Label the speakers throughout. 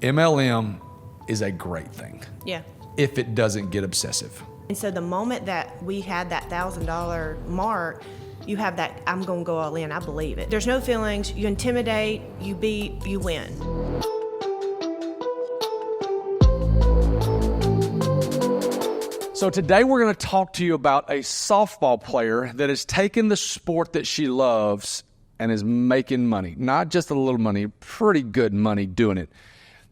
Speaker 1: MLM is a great thing.
Speaker 2: Yeah.
Speaker 1: If it doesn't get obsessive.
Speaker 2: And so the moment that we had that $1,000 mark, you have that, I'm going to go all in. I believe it. There's no feelings. You intimidate, you beat, you win.
Speaker 1: So today we're going to talk to you about a softball player that has taken the sport that she loves and is making money. Not just a little money, pretty good money doing it.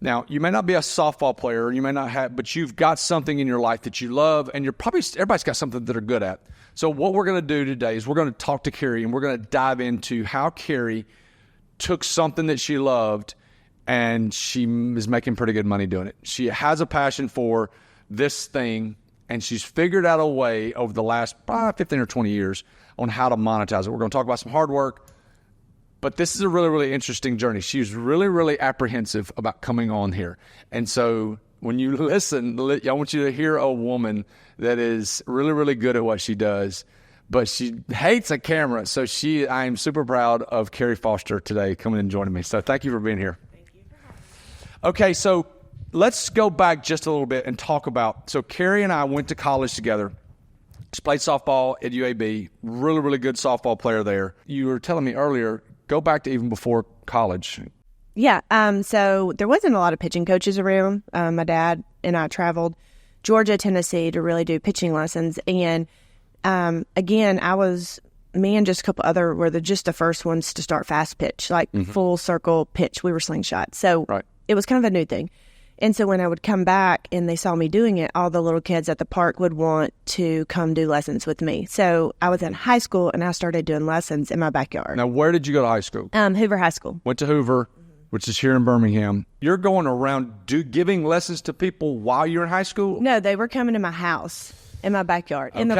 Speaker 1: Now, you may not be a softball player, you may not have, but you've got something in your life that you love, and everybody's got something that they're good at. So what we're going to do today is we're going to talk to Kerri, and we're going to dive into how Kerri took something that she loved, and she is making pretty good money doing it. She has a passion for this thing, and she's figured out a way over the last 15 or 20 years on how to monetize it. We're going to talk about some hard work. But this is a really, really interesting journey. She was really, really apprehensive about coming on here. And so when you listen, I want you to hear a woman that is really, really good at what she does, but she hates a camera. So I am super proud of Kerri Foster today coming and joining me. So thank you for being here.
Speaker 2: Thank you for having me.
Speaker 1: Okay, so let's go back just a little bit and talk about, so Kerri and I went to college together. She played softball at UAB, really, really good softball player there. You were telling me earlier, go back to even before college.
Speaker 2: Yeah. So there wasn't a lot of pitching coaches around. My dad and I traveled Georgia, Tennessee to really do pitching lessons. And again, me and just a couple other were just the first ones to start fast pitch, like full circle pitch. We were slingshot. So It was kind of a new thing. And so when I would come back and they saw me doing it, all the little kids at the park would want to come do lessons with me. So I was in high school and I started doing lessons in my backyard.
Speaker 1: Now, where did you go to high school?
Speaker 2: Hoover High School.
Speaker 1: Went to Hoover, which is here in Birmingham. You're going around giving lessons to people while you're in high school?
Speaker 2: No, they were coming to my house in my backyard, in the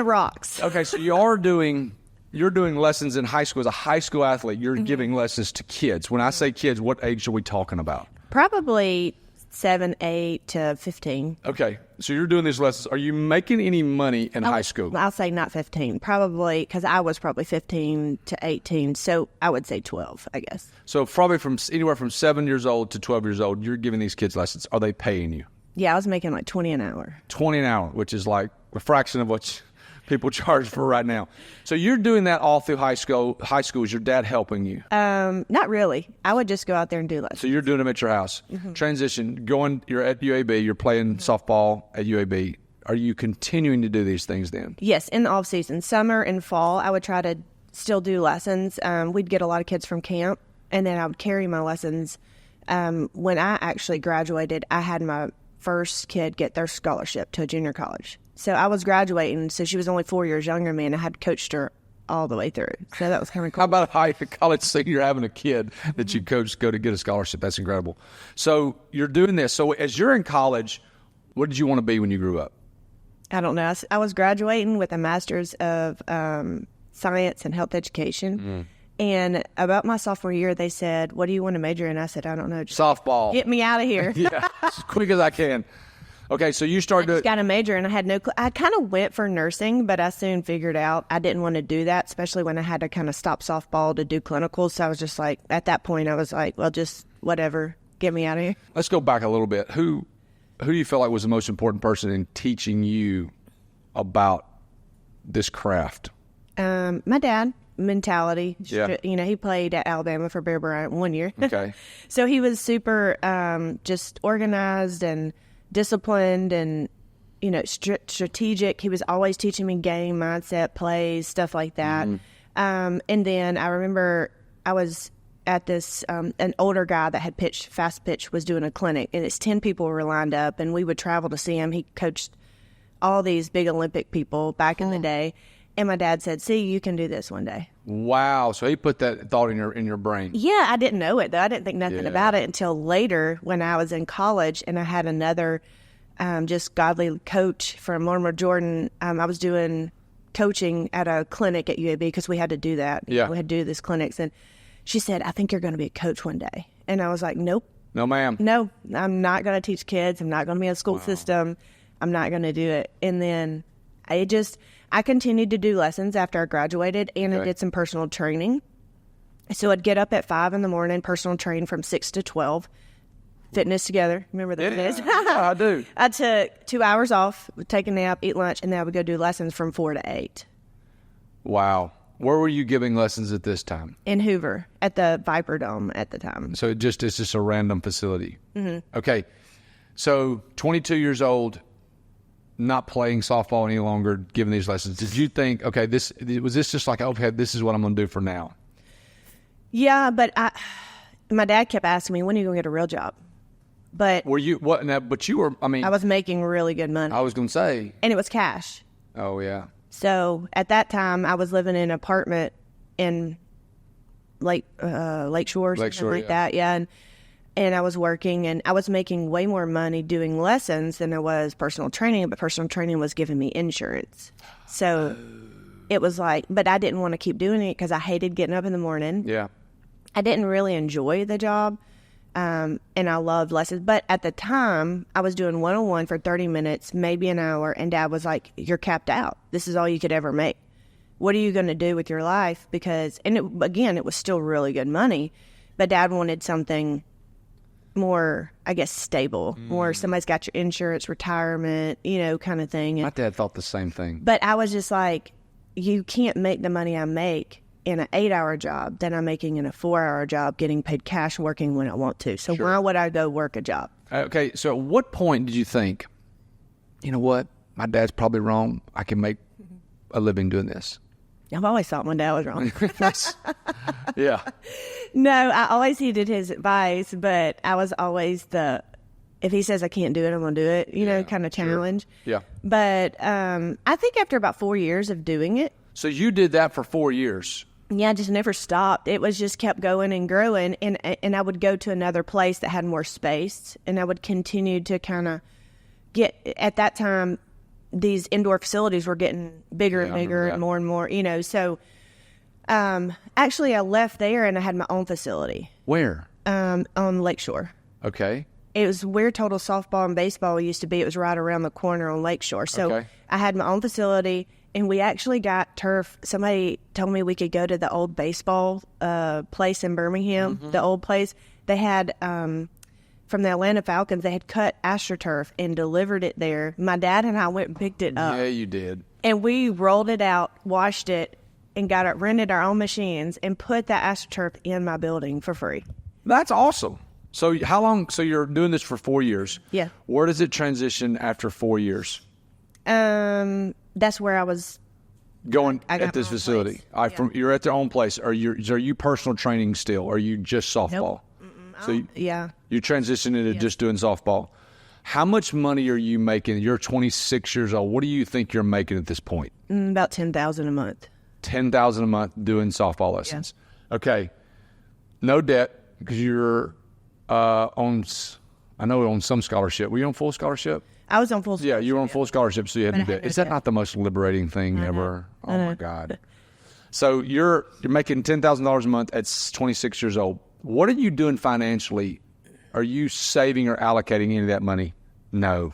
Speaker 2: rocks.
Speaker 1: Okay, so you're doing lessons in high school. As a high school athlete, you're giving lessons to kids. When I say kids, what age are we talking about?
Speaker 2: Probably 7, 8 to 15.
Speaker 1: Okay, so you're doing these lessons. Are you making any money in high school?
Speaker 2: I'll say not 15, probably, because I was probably 15 to 18, so I would say 12, I guess.
Speaker 1: So probably from anywhere from 7 years old to 12 years old, you're giving these kids lessons. Are they paying you?
Speaker 2: Yeah, I was making like $20 an hour.
Speaker 1: $20 an hour, which is like a fraction of what people charge for right now. So you're doing that all through high school. High school, is your dad helping you?
Speaker 2: Not really. I would just go out there and do lessons.
Speaker 1: So you're doing them at your house. Transition, you're at UAB, you're playing softball at UAB. Are you continuing to do these things then?
Speaker 2: Yes, in the off season. Summer and fall, I would try to still do lessons. We'd get a lot of kids from camp, and then I would carry my lessons. When I actually graduated, I had my first kid get their scholarship to a junior college. So I was graduating, so she was only 4 years younger than me, and I had coached her all the way through. So that was kind of cool.
Speaker 1: How about a high college senior having a kid that you coached go to get a scholarship? That's incredible. So you're doing this. So as you're in college, what did you want to be when you grew up?
Speaker 2: I don't know. I was graduating with a master's of science and health education. And about my sophomore year, they said, "What do you want to major in?" I said, "I don't know. Just
Speaker 1: softball.
Speaker 2: Get me out of here."
Speaker 1: Yeah, as quick as I can. Okay, so you started
Speaker 2: I just got a major, and I had no clue. I kind of went for nursing, but I soon figured out I didn't want to do that, especially when I had to kind of stop softball to do clinicals. So I was just like, at that point, I was like, well, just whatever. Get me out of here.
Speaker 1: Let's go back a little bit. Who do you feel like was the most important person in teaching you about this craft?
Speaker 2: My dad. Mentality.
Speaker 1: Yeah.
Speaker 2: He played at Alabama for Bear Bryant 1 year.
Speaker 1: Okay.
Speaker 2: So he was super just organized and disciplined and, strategic. He was always teaching me game, mindset, plays, stuff like that. And then I remember I was at this, an older guy that had pitched, fast pitch, was doing a clinic, and it's 10 people were lined up, and we would travel to see him. He coached all these big Olympic people back in the day. And my dad said, "See, you can do this one day."
Speaker 1: Wow. So he put that thought in your brain.
Speaker 2: Yeah, I didn't know it, though. I didn't think nothing about it until later when I was in college, and I had another just godly coach from Lorimer Jordan. I was doing coaching at a clinic at UAB because we had to do that.
Speaker 1: Yeah.
Speaker 2: We had to do these clinics. And she said, "I think you're going to be a coach one day." And I was like, "Nope.
Speaker 1: No, ma'am.
Speaker 2: No, I'm not going to teach kids. I'm not going to be in a school system. I'm not going to do it." And then I continued to do lessons after I graduated, and I did some personal training. So I'd get up at 5 in the morning, personal train from 6 to 12. fitness together. Remember the fitness?
Speaker 1: Yeah, I do.
Speaker 2: I took 2 hours off, would take a nap, eat lunch, and then I would go do lessons from 4 to 8
Speaker 1: Wow. Where were you giving lessons at this time?
Speaker 2: in Hoover at the Viper Dome at the time.
Speaker 1: So it's just a random facility. Mm-hmm. Okay. So 22 years old, not playing softball any longer, giving these lessons. Did you think, okay, was this just like, okay, this is what I'm going to do for now?
Speaker 2: Yeah, but my dad kept asking me, when are you going to get a real job? But
Speaker 1: Were you what? Now, but you were. I mean,
Speaker 2: I was making really good money,
Speaker 1: I was going to say.
Speaker 2: and it was cash.
Speaker 1: Oh yeah.
Speaker 2: So at that time, I was living in an apartment in Lakeshore, something like that. Yeah, and I was working, and I was making way more money doing lessons than I was personal training. But personal training was giving me insurance, so it was like. But I didn't want to keep doing it because I hated getting up in the morning.
Speaker 1: Yeah.
Speaker 2: I didn't really enjoy the job, and I loved lessons. But at the time, I was doing 101 for 30 minutes, maybe an hour, and Dad was like, "You're capped out. This is all you could ever make. What are you going to do with your life?" Because, it was still really good money, but Dad wanted something more, I guess, stable, more somebody's got your insurance, retirement, kind of thing.
Speaker 1: My dad thought the same thing.
Speaker 2: But I was just like, you can't make the money I make in an 8-hour job than I'm making in a 4-hour job, getting paid cash, working when I want to. So why would I go work a job?
Speaker 1: Okay, so at what point did you think, you know what, my dad's probably wrong. I can make a living doing this.
Speaker 2: I've always thought my dad was wrong.
Speaker 1: Yeah.
Speaker 2: No, I always heeded his advice, but I was always if he says I can't do it, I'm going to do it, kind of challenge.
Speaker 1: Yeah.
Speaker 2: But I think after about 4 years of doing it,
Speaker 1: So you did that for 4 years.
Speaker 2: yeah, I just never stopped. It was just kept going and growing, and I would go to another place that had more space, and I would continue to kind of get, at that time, these indoor facilities were getting bigger and bigger and more, So actually, I left there, and I had my own facility.
Speaker 1: Where?
Speaker 2: On Lakeshore.
Speaker 1: Okay.
Speaker 2: It was where Total Softball and Baseball used to be. It was right around the corner on Lakeshore. So I had my own facility, and we actually got turf. Somebody told me we could go to the old baseball place in Birmingham, the old place. They had, from the Atlanta Falcons, they had cut AstroTurf and delivered it there. My dad and I went and picked it up.
Speaker 1: Yeah, you did.
Speaker 2: And we rolled it out, washed it, and rented our own machines and put that AstroTurf in my building for free.
Speaker 1: That's awesome. So how long? So you're doing this for 4 years.
Speaker 2: Yeah.
Speaker 1: Where does it transition after 4 years?
Speaker 2: That's where I was.
Speaker 1: Going
Speaker 2: I got
Speaker 1: at this
Speaker 2: my own
Speaker 1: facility.
Speaker 2: place.
Speaker 1: You're at their own place. Are you personal training still? Or are you just softball?
Speaker 2: Nope.
Speaker 1: You transition into just doing softball. How much money are you making? You're 26 years old. What do you think you're making at this point?
Speaker 2: About $10,000 a month.
Speaker 1: $10,000 a month doing softball lessons. Yeah. Okay. No debt because you're on some scholarship. Were you on full scholarship?
Speaker 2: I was on full scholarship.
Speaker 1: Yeah, you were on full scholarship, so you had no debt.
Speaker 2: no
Speaker 1: Is that
Speaker 2: debt.
Speaker 1: not the most liberating thing ever? Oh, my God. So you're making $10,000 a month at 26 years old. What are you doing financially? Are you saving or allocating any of that money? No.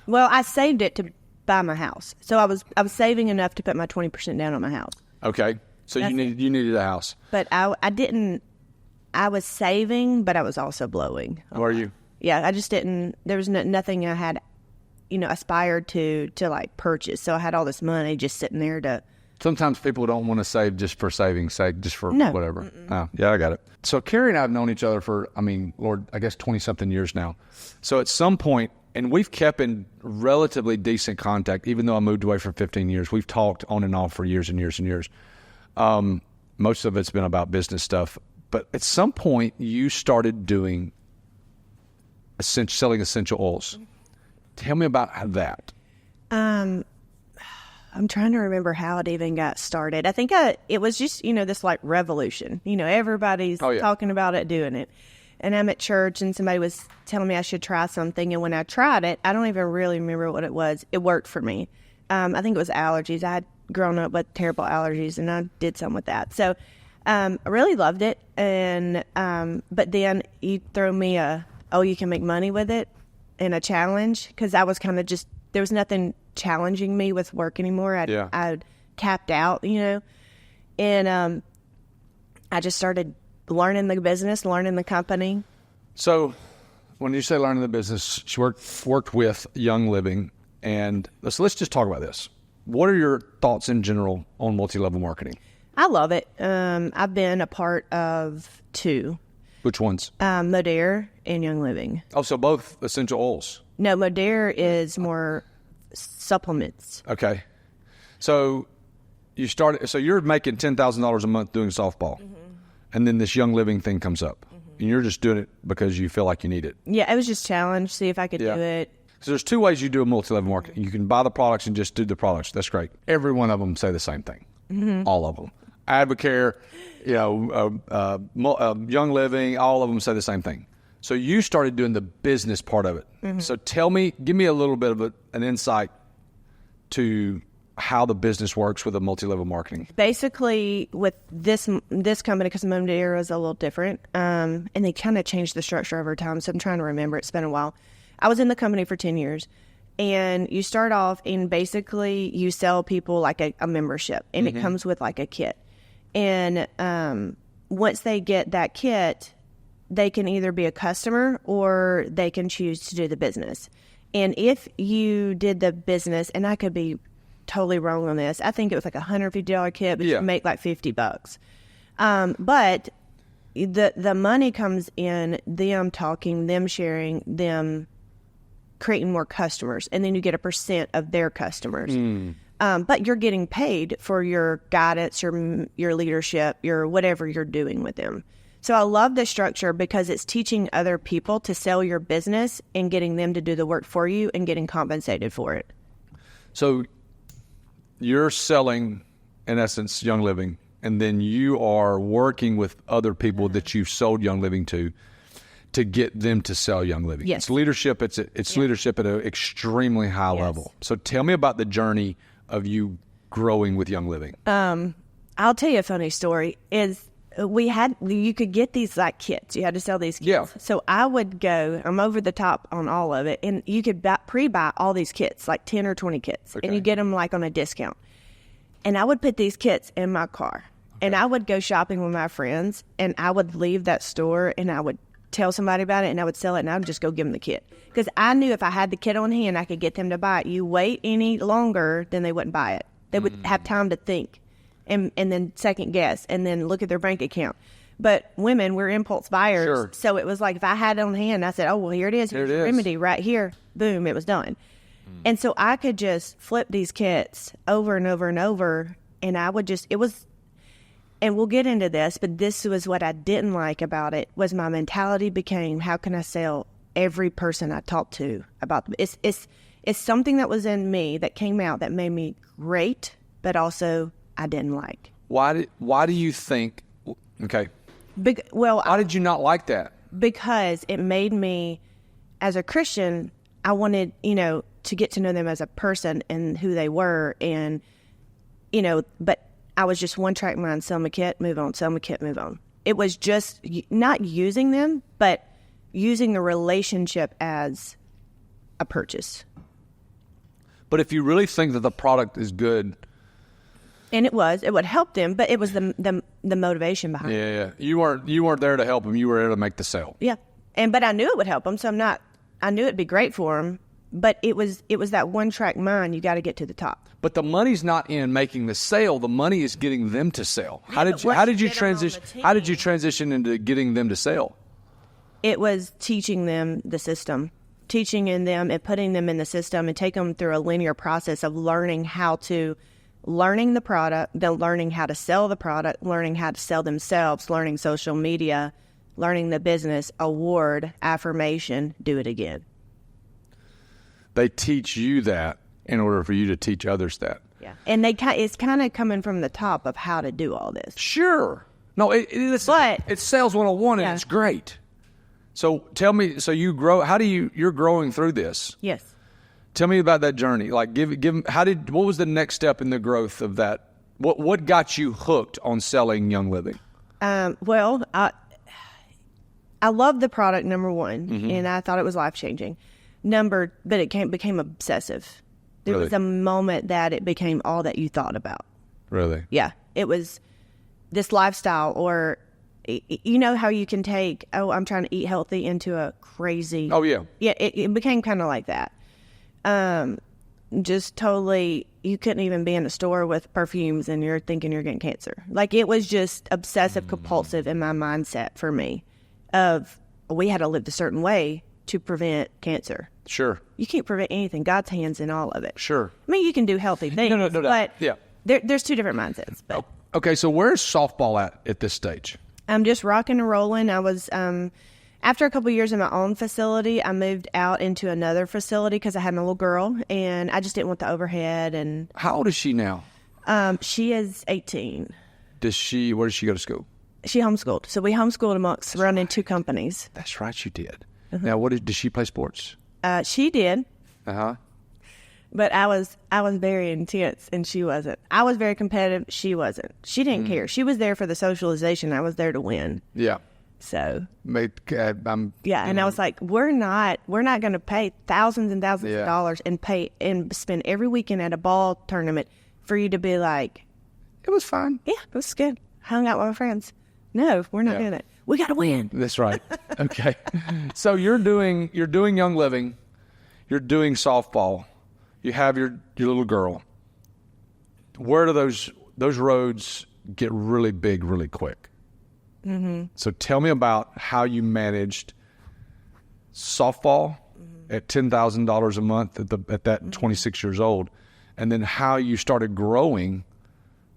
Speaker 2: Well, I saved it to buy my house. So I was saving enough to put my 20% down on my house.
Speaker 1: Okay. So you needed a house.
Speaker 2: But I didn't. I was saving, but I was also blowing.
Speaker 1: Were you?
Speaker 2: Yeah, I just didn't. There was nothing I had, aspired to like purchase. So I had all this money just sitting there to.
Speaker 1: Sometimes people don't want to save just for saving's sake, just for whatever. Oh, yeah, I got it. So Kerri and I have known each other for, Lord, I guess 20-something years now. So at some point, and we've kept in relatively decent contact, even though I moved away for 15 years. We've talked on and off for years and years and years. Most of it's been about business stuff. But at some point, you started doing selling essential oils. Tell me about that.
Speaker 2: I'm trying to remember how it even got started. I think it was just, this like revolution. Everybody's talking about it, doing it. And I'm at church and somebody was telling me I should try something. And when I tried it, I don't even really remember what it was. It worked for me. I think it was allergies. I had grown up with terrible allergies and I did some with that. So I really loved it. And but then you throw me you can make money with it and a challenge, because I was kind of just, there was nothing challenging me with work anymore. I'd capped out, and I just started learning the business, learning the company.
Speaker 1: So when you say learning the business, she worked with Young Living. And so let's just talk about this. What are your thoughts in general on multi-level marketing?
Speaker 2: I love it. I've been a part of 2.
Speaker 1: Which ones?
Speaker 2: Modere and Young Living.
Speaker 1: Oh, so both essential oils.
Speaker 2: No, Modere is more supplements.
Speaker 1: Okay. So you started. So you're making $10,000 a month doing softball, and then this Young Living thing comes up, and you're just doing it because you feel like you need it.
Speaker 2: Yeah, it was just challenge, see if I could do it.
Speaker 1: So there's 2 ways you do a multi-level marketing. You can buy the products and just do the products. That's great. Every one of them say the same thing. All of them. Advocare, Young Living, all of them say the same thing. So you started doing the business part of it. So give me a little bit of an insight to how the business works with a multi-level marketing.
Speaker 2: Basically, with this company, because Modere is a little different, and they kind of changed the structure over time, so I'm trying to remember. It's been a while. I was in the company for 10 years, and you start off and basically you sell people like a membership, and it comes with like a kit. And once they get that kit, they can either be a customer or they can choose to do the business. And if you did the business, and I could be totally wrong on this, I think it was like a $150 kit, but you make like $50. But the money comes in them talking, them sharing, them creating more customers, and then you get a % of their customers. But you're getting paid for your guidance, your leadership, your whatever you're doing with them. So I love this structure because it's teaching other people to sell your business and getting them to do the work for you and getting compensated for it.
Speaker 1: So you're selling, in essence, Young Living, and then you are working with other people that you've sold Young Living to get them to sell Young Living.
Speaker 2: Yes.
Speaker 1: It's leadership. It's leadership at an extremely high level. So tell me about the journey of you growing with Young Living.
Speaker 2: I'll tell you a funny story. You could get these like kits. You had to sell these kits.
Speaker 1: Yeah.
Speaker 2: So I would go, I'm over the top on all of it, and you could pre-buy all these kits, like 10 or 20 kits, and you get them like on a discount. And I would put these kits in my car, and I would go shopping with my friends, and I would leave that store, and I would tell somebody about it, and I would sell it, and I would just go give them the kit. Because I knew if I had the kit on hand, I could get them to buy it. You wait any longer, then they wouldn't buy it. They would have time to think and then second guess and then look at their bank account. But women, we're impulse buyers.
Speaker 1: Sure.
Speaker 2: So it was like if I had it on hand, I said, oh, well, here it is. Here's the remedy right here. Boom, it was done. And so I could just flip these kits over and over and over, and I would just, and we'll get into this, but this was what I didn't like about it, was my mentality became, how can I sell every person I talk to about it's something that was in me that came out that made me great, but also I didn't like.
Speaker 1: Why do you think, okay.
Speaker 2: Why
Speaker 1: did you not like that?
Speaker 2: Because it made me, as a Christian, I wanted, to get to know them as a person and who they were. And, but I was just one track mind, sell my kit, move on, sell my kit, move on. It was just not using them, but using the relationship as a purchase.
Speaker 1: But if you really think that the product is good.
Speaker 2: And it would help them, but it was the motivation behind it.
Speaker 1: Yeah. You weren't there to help them. You were there to make the sale.
Speaker 2: Yeah. But I knew it would help them. So I knew it'd be great for them, but it was that one track mind. You got to get to the top. But
Speaker 1: the money's not in making the sale. The money is getting them to sell. How did you transition into getting them to sell?
Speaker 2: It was teaching them the system, teaching in them and putting them in the system and taking them through a linear process of learning the product, then learning how to sell the product, learning how to sell themselves, learning social media, learning the business, award, affirmation, do it again.
Speaker 1: They teach you that in order for you to teach others that.
Speaker 2: Yeah. And it's kind of coming from the top of how to do all this.
Speaker 1: Sure. No, it's sales 101 and it's great. So tell me, so you grow, you're growing through this.
Speaker 2: Yes.
Speaker 1: Tell me about that journey. Like what was the next step in the growth of that? What got you hooked on selling Young Living?
Speaker 2: Well, I loved the product, number one, and I thought it was life-changing. But it became obsessive. There was a moment that it became all that you thought about.
Speaker 1: Really?
Speaker 2: Yeah. It was this lifestyle, or you know how you can take, oh, I'm trying to eat healthy into a crazy.
Speaker 1: Oh, yeah.
Speaker 2: Yeah, it became kind of like that. Just totally, you couldn't even be in a store with perfumes and you're thinking you're getting cancer. Like, it was just obsessive compulsive in my mindset for me of we had to live a certain way to prevent cancer.
Speaker 1: Sure.
Speaker 2: You can't prevent anything. God's hands in all of it.
Speaker 1: Sure.
Speaker 2: I mean, you can do healthy things,
Speaker 1: No,
Speaker 2: but
Speaker 1: yeah.
Speaker 2: there's two different mindsets. But
Speaker 1: Okay, so where's softball at this stage?
Speaker 2: I'm just rocking and rolling. I was, after a couple of years in my own facility, I moved out into another facility because I had my little girl, and I just didn't want the overhead. And
Speaker 1: How old is she now?
Speaker 2: she is 18.
Speaker 1: Where does she go to school?
Speaker 2: She homeschooled. So we homeschooled amongst running two companies.
Speaker 1: That's right, you did. Now, did she play sports?
Speaker 2: She did.
Speaker 1: Uh-huh.
Speaker 2: But I was very intense, and she wasn't. I was very competitive. She wasn't. She didn't care. She was there for the socialization. I was there to win.
Speaker 1: Yeah.
Speaker 2: So
Speaker 1: I'm
Speaker 2: and I was like, we're not going to pay thousands and thousands of dollars and spend every weekend at a ball tournament for you to be like,
Speaker 1: it was fun.
Speaker 2: yeah, it was good. Hung out with my friends. No, we're not doing it. We got to win.
Speaker 1: That's right. Okay. So you're doing Young Living, you're doing softball, you have your little girl. Where do those roads get really big really quick? Mm-hmm. So tell me about how you managed softball at $10,000 a month at that 26 years old, and then how you started growing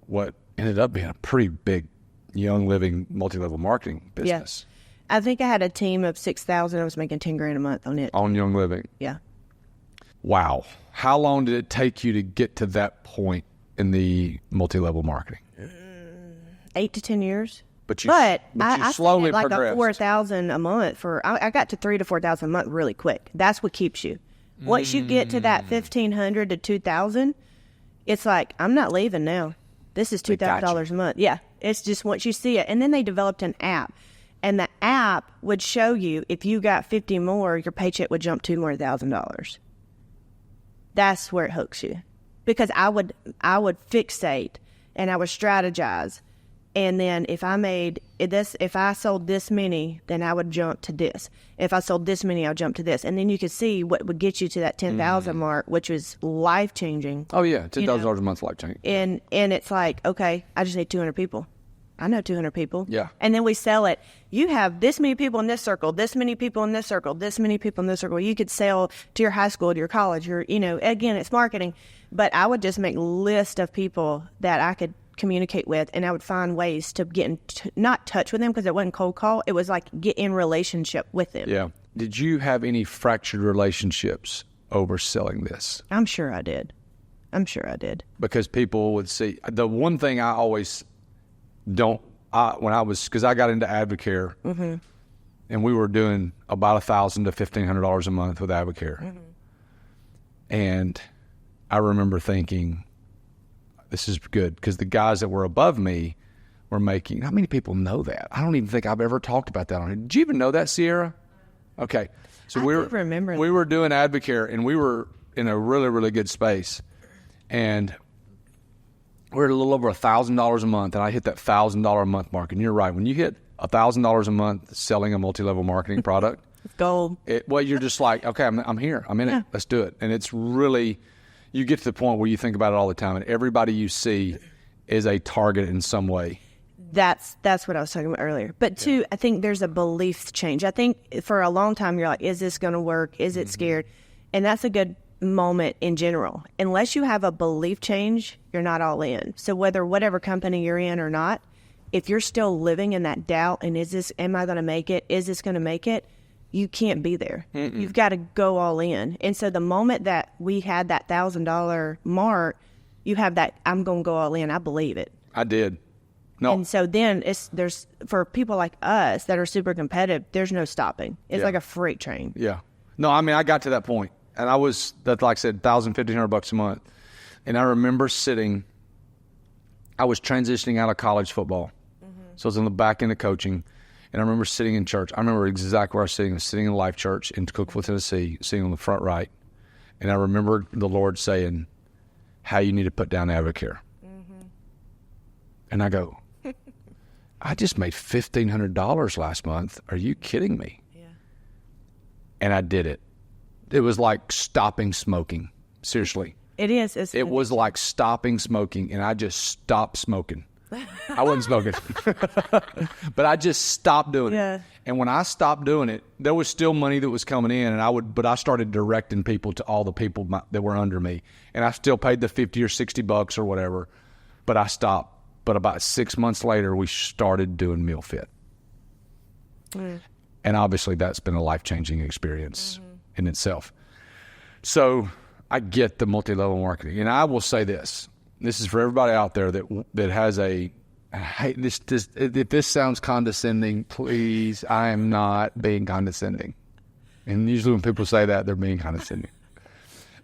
Speaker 1: what ended up being a pretty big Young Living multi-level marketing business.
Speaker 2: Yeah. I think I had a team of 6,000. I was making $10,000 a month on it.
Speaker 1: On Young Living.
Speaker 2: Yeah.
Speaker 1: Wow. How long did it take you to get to that point in the multi-level marketing?
Speaker 2: 8 to 10 years.
Speaker 1: But you
Speaker 2: I
Speaker 1: slowly
Speaker 2: like
Speaker 1: progressed.
Speaker 2: a 4,000 a month I got to 3,000 to 4,000 a month really quick. That's what keeps you. Once you get to that 1,500 to 2,000, it's like, I'm not leaving now. This is $2,000 a month. Yeah. It's just once you see it. And then they developed an app. And the app would show you if you got 50 more, your paycheck would jump $2,000 more. That's where it hooks you. Because I would fixate and I would strategize. And then if I sold this many, then I would jump to this. If I sold this many, I'll jump to this. And then you could see what would get you to that 10,000 mark, which was life-changing.
Speaker 1: Oh, yeah. $10,000 a month life-changing.
Speaker 2: And it's like, okay, I just need 200 people. I know 200 people.
Speaker 1: Yeah.
Speaker 2: And then we sell it. You have this many people in this circle, this many people in this circle, this many people in this circle. You could sell to your high school, to your college, again, it's marketing. But I would just make list of people that I could communicate with, and I would find ways to get in not touch with them because it wasn't cold call. It was like get in relationship with them.
Speaker 1: Yeah. Did you have any fractured relationships over selling this?
Speaker 2: I'm sure I did.
Speaker 1: Because people would see. The one thing I always because I got into Advocare, and we were doing about $1,000 to $1,500 a month with Advocare. And I remember thinking, this is good, because the guys that were above me were making, how many people know that? I don't even think I've ever talked about that on here. Did you even know that, Sierra? Okay. So we were doing Advocare, and we were in a really, really good space. And we're at a little over $1,000 a month, and I hit that $1,000 a month mark. And you're right. When you hit $1,000 a month selling a multi-level marketing product,
Speaker 2: it's gold.
Speaker 1: You're just like, okay, I'm here. I'm in it. Let's do it. And it's really, you get to the point where you think about it all the time, and everybody you see is a target in some way.
Speaker 2: That's what I was talking about earlier. But two, I think there's a belief change. I think for a long time you're like, is this going to work? Is it scared? And that's a good moment in general. Unless you have a belief change, you're not all in. So whatever company you're in or not, if you're still living in that doubt and am I going to make it? Is this going to make it? You can't be there. You've got to go all in. And so the moment that we had that $1,000 mark, you have that, I'm going to go all in. I believe it.
Speaker 1: I did. No.
Speaker 2: And so then there's for people like us that are super competitive, there's no stopping. It's like a freight train.
Speaker 1: Yeah. No, I mean, I got to that point, and I was, like I said, $1,000, $1,500 a month. And I remember I was transitioning out of college football. So I was in the back end of coaching, and I remember sitting in church. I remember exactly where I was sitting. I was sitting in Life Church in Cookeville, Tennessee, sitting on the front right. And I remember the Lord saying, how you need to put down Advocare. And I go, I just made $1,500 last month. Are you kidding me?
Speaker 2: Yeah.
Speaker 1: And I did it. It was like stopping smoking. Seriously.
Speaker 2: It is.
Speaker 1: It was like stopping smoking, and I just stopped smoking. I wasn't smoking, but I just stopped doing it. And when I stopped doing it, there was still money that was coming in, and I started directing people to all the people that were under me, and I still paid the $50 or $60 or whatever, but I stopped. But about 6 months later, we started doing Meal Fit, and obviously that's been a life-changing experience in itself. So I get the multi-level marketing, and I will say this. This is for everybody out there that has a, hey, this if this sounds condescending, please, I am not being condescending. And usually when people say that, they're being condescending.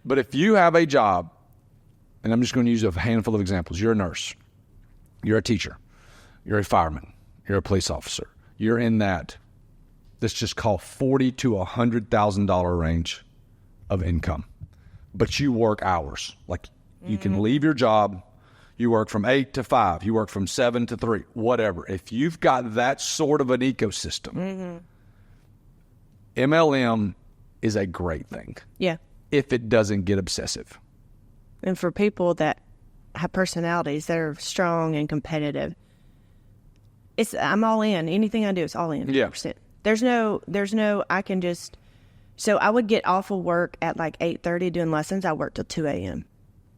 Speaker 1: But if you have a job, and I'm just going to use a handful of examples. You're a nurse. You're a teacher. You're a fireman. You're a police officer. You're in that, let's just call $40,000 to $100,000 range of income. But you work hours. Like, you can leave your job. You work from 8 to 5. You work from 7 to 3, whatever. If you've got that sort of an ecosystem, MLM is a great thing.
Speaker 2: Yeah.
Speaker 1: If it doesn't get obsessive.
Speaker 2: And for people that have personalities that are strong and competitive, I'm all in. Anything I do is all in. 100%.
Speaker 1: Yeah.
Speaker 2: There's no, I can just, so I would get off of work at like 8:30 doing lessons. I worked till 2 a.m.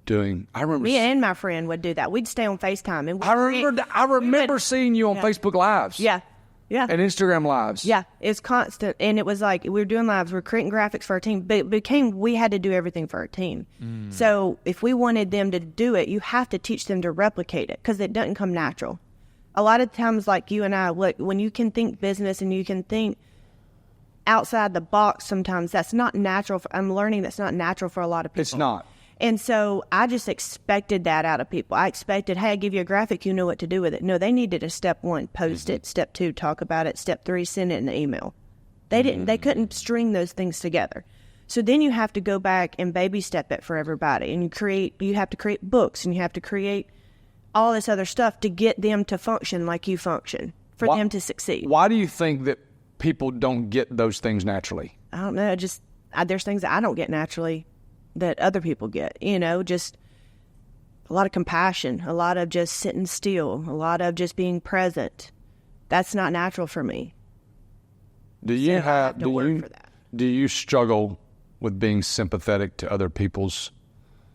Speaker 1: I remember
Speaker 2: Me and my friend would do that. We'd stay on FaceTime. And
Speaker 1: I remember seeing you on Facebook Lives.
Speaker 2: Yeah. Yeah.
Speaker 1: And Instagram Lives.
Speaker 2: Yeah. It's constant. And it was like, we were doing lives. We were creating graphics for our team. But it became, we had to do everything for our team. So if we wanted them to do it, you have to teach them to replicate it because it doesn't come natural. A lot of times, like you and I, when you can think business and you can think outside the box, sometimes that's not natural. I'm learning that's not natural for a lot of people.
Speaker 1: It's not.
Speaker 2: And so I just expected that out of people. I expected, hey, I give you a graphic, you know what to do with it. No, they needed a step 1, post it. Step 2, talk about it. Step 3, send it in an email. They couldn't string those things together. So then you have to go back and baby step it for everybody. And you have to create books, and you have to create all this other stuff to get them to function like you function, for them to succeed.
Speaker 1: Why do you think that people don't get those things naturally?
Speaker 2: I don't know. There's things that I don't get naturally that other people get, just a lot of compassion, a lot of just sitting still, a lot of just being present. That's not natural for me.
Speaker 1: Do you struggle with being sympathetic to other people's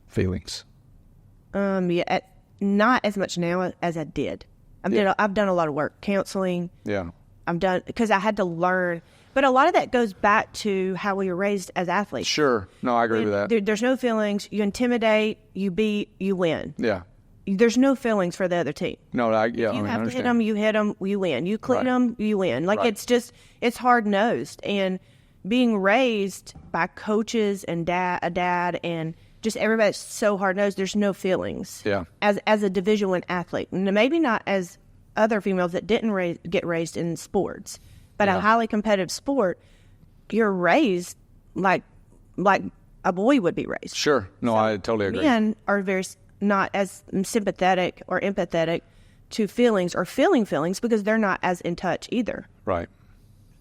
Speaker 1: feelings?
Speaker 2: Yeah, not as much now as I did. I've done a lot of work, counseling.
Speaker 1: Yeah.
Speaker 2: I've done, because I had to learn. But a lot of that goes back to how we were raised as athletes.
Speaker 1: Sure. No, I agree with that.
Speaker 2: There's no feelings. You intimidate, you beat, you win.
Speaker 1: Yeah.
Speaker 2: There's no feelings for the other team.
Speaker 1: No,
Speaker 2: you have to hit them, you hit them, you win. You clean them, you win. It's hard-nosed. And being raised by coaches and a dad and just everybody's so hard-nosed, there's no feelings.
Speaker 1: Yeah.
Speaker 2: As a Division I athlete. And maybe not as other females that didn't get raised in sports. But a highly competitive sport, you're raised like a boy would be raised.
Speaker 1: Sure. No, I totally agree.
Speaker 2: Men are very not as sympathetic or empathetic to feelings or feeling feelings because they're not as in touch either.
Speaker 1: Right.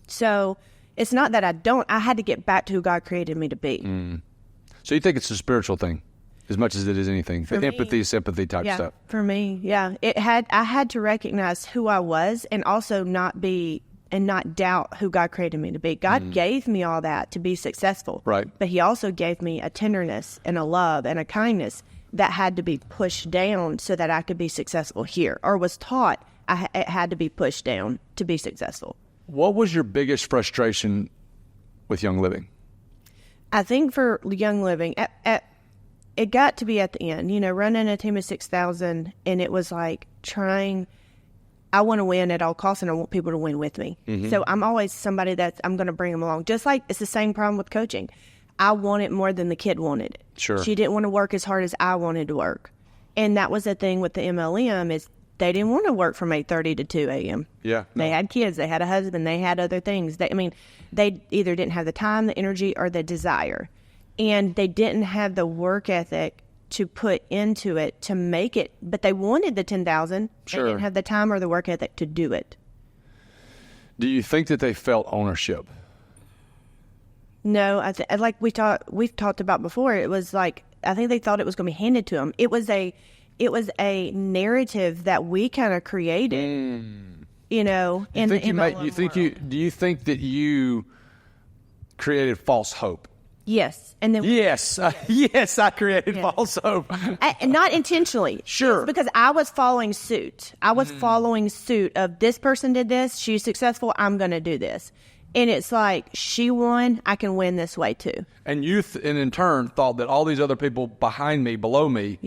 Speaker 2: So it's not that I had to get back to who God created me to be.
Speaker 1: So you think it's a spiritual thing as much as it is anything? Empathy, sympathy type stuff.
Speaker 2: For me, yeah. I had to recognize who I was and also not doubt who God created me to be. God gave me all that to be successful.
Speaker 1: Right.
Speaker 2: But he also gave me a tenderness and a love and a kindness that had to be pushed down so that I could be successful here, or was taught it had to be pushed down to be successful.
Speaker 1: What was your biggest frustration with Young Living?
Speaker 2: I think for Young Living, it got to be at the end, running a team of 6,000, and it was like I want to win at all costs, and I want people to win with me. So I'm always somebody I'm going to bring them along. Just like it's the same problem with coaching. I want it more than the kid wanted it.
Speaker 1: Sure.
Speaker 2: She didn't want to work as hard as I wanted to work. And that was the thing with the MLM is they didn't want to work from 8:30 to 2 a.m.
Speaker 1: Yeah.
Speaker 2: They had kids. They had a husband. They had other things. They either didn't have the time, the energy, or the desire. And they didn't have the work ethic to put into it to make it, but they wanted the 10,000
Speaker 1: Sure.
Speaker 2: and didn't have the time or the work ethic to do it.
Speaker 1: Do you think that they felt ownership?
Speaker 2: No, like we've talked about before. It was like I think they thought it was going to be handed to them. It was a narrative that we kind of created, you know.
Speaker 1: Do you think that you created false hope?
Speaker 2: Yes, and then
Speaker 1: Yes, yes, I created false hope.
Speaker 2: not intentionally.
Speaker 1: Sure.
Speaker 2: It's because I was following suit. I was following suit of this person did this. She's successful. I'm going to do this. And it's like, she won, I can win this way too.
Speaker 1: And you, and in turn, thought that all these other people behind me, below me,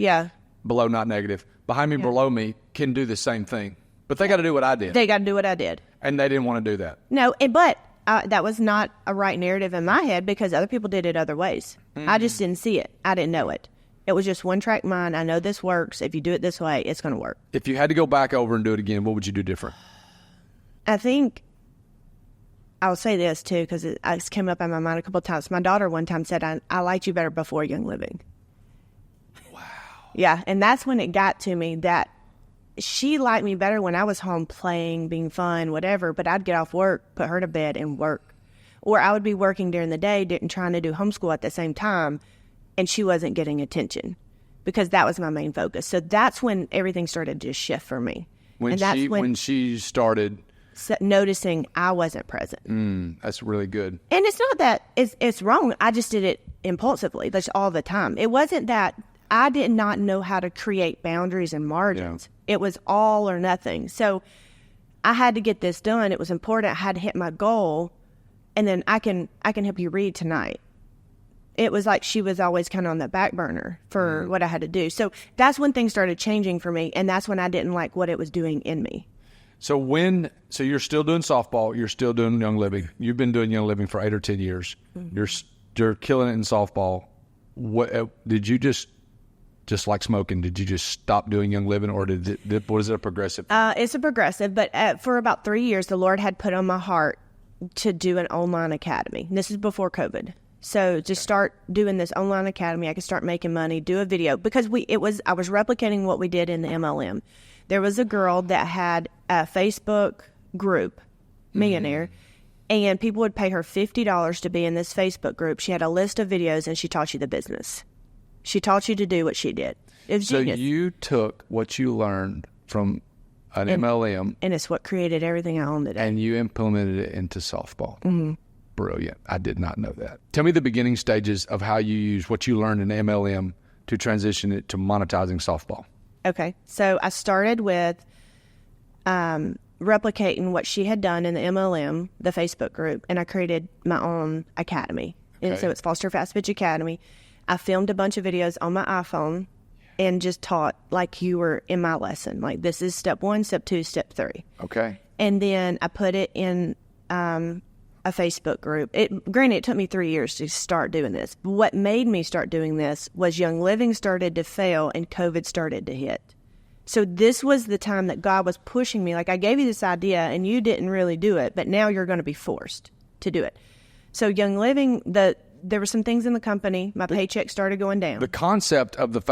Speaker 1: below not negative, behind me, below me, can do the same thing. But they got to do what I did.
Speaker 2: They got to do what I did.
Speaker 1: And they didn't want to do that.
Speaker 2: No, but that was not a right narrative in my head because other people did it other ways. I just didn't see it. I didn't know it. It was just one track mind. I know this works. If you do it this way, it's going to work.
Speaker 1: If you had to go back over and do it again, what would you do different?
Speaker 2: I think I'll say this too because it came up in my mind a couple of times. My daughter one time said, I liked you better before Young Living.
Speaker 1: Wow.
Speaker 2: Yeah, and that's when it got to me that she liked me better when I was home playing, being fun, whatever, but I'd get off work, put her to bed, and work. Or I would be working during the day, trying to do homeschool at the same time, and she wasn't getting attention because that was my main focus. So that's when everything started to shift for me.
Speaker 1: When she started
Speaker 2: noticing I wasn't present.
Speaker 1: That's really good.
Speaker 2: And it's not that it's wrong. I just did it impulsively, that's all the time. It wasn't that I did not know how to create boundaries and margins. Yeah. It was all or nothing. So I had to get this done. It was important. I had to hit my goal, and then I can help you read tonight. It was like she was always kind of on the back burner for what I had to do. So that's when things started changing for me, and that's when I didn't like what it was doing in me.
Speaker 1: So you're still doing softball, you're still doing Young Living. You've been doing Young Living for 8 or 10 years. You're killing it in softball. What did you just like smoking? Did you just stop doing Young Living, or was it a progressive?
Speaker 2: It's a progressive, but for about 3 years, the Lord had put on my heart to do an online academy. This is before COVID. So just start doing this online academy. I could start making money, do a video because I was replicating what we did in the MLM. There was a girl that had a Facebook group, millionaire, and people would pay her $50 to be in this Facebook group. She had a list of videos, and she taught you the business. She taught you to do what she did. It was genius.
Speaker 1: So you took what you learned from an MLM.
Speaker 2: And it's what created everything I own today.
Speaker 1: And you implemented it into softball. Mm-hmm. Brilliant. I did not know that. Tell me the beginning stages of how you use what you learned in MLM to transition it to monetizing softball. Okay.
Speaker 2: So I started with replicating what she had done in the MLM, the Facebook group, and I created my own academy. Okay. And so it's Foster Fast Pitch Academy. I filmed a bunch of videos on my iPhone and just taught like you were in my lesson. Like, this is step 1, step 2, step 3.
Speaker 1: Okay.
Speaker 2: And then I put it in a Facebook group. Granted, it took me 3 years to start doing this. But what made me start doing this was Young Living started to fail and COVID started to hit. So this was the time that God was pushing me. Like, I gave you this idea and you didn't really do it, but now you're going to be forced to do it. So Young Living, there were some things in the company. My paycheck started going down.
Speaker 1: The concept of the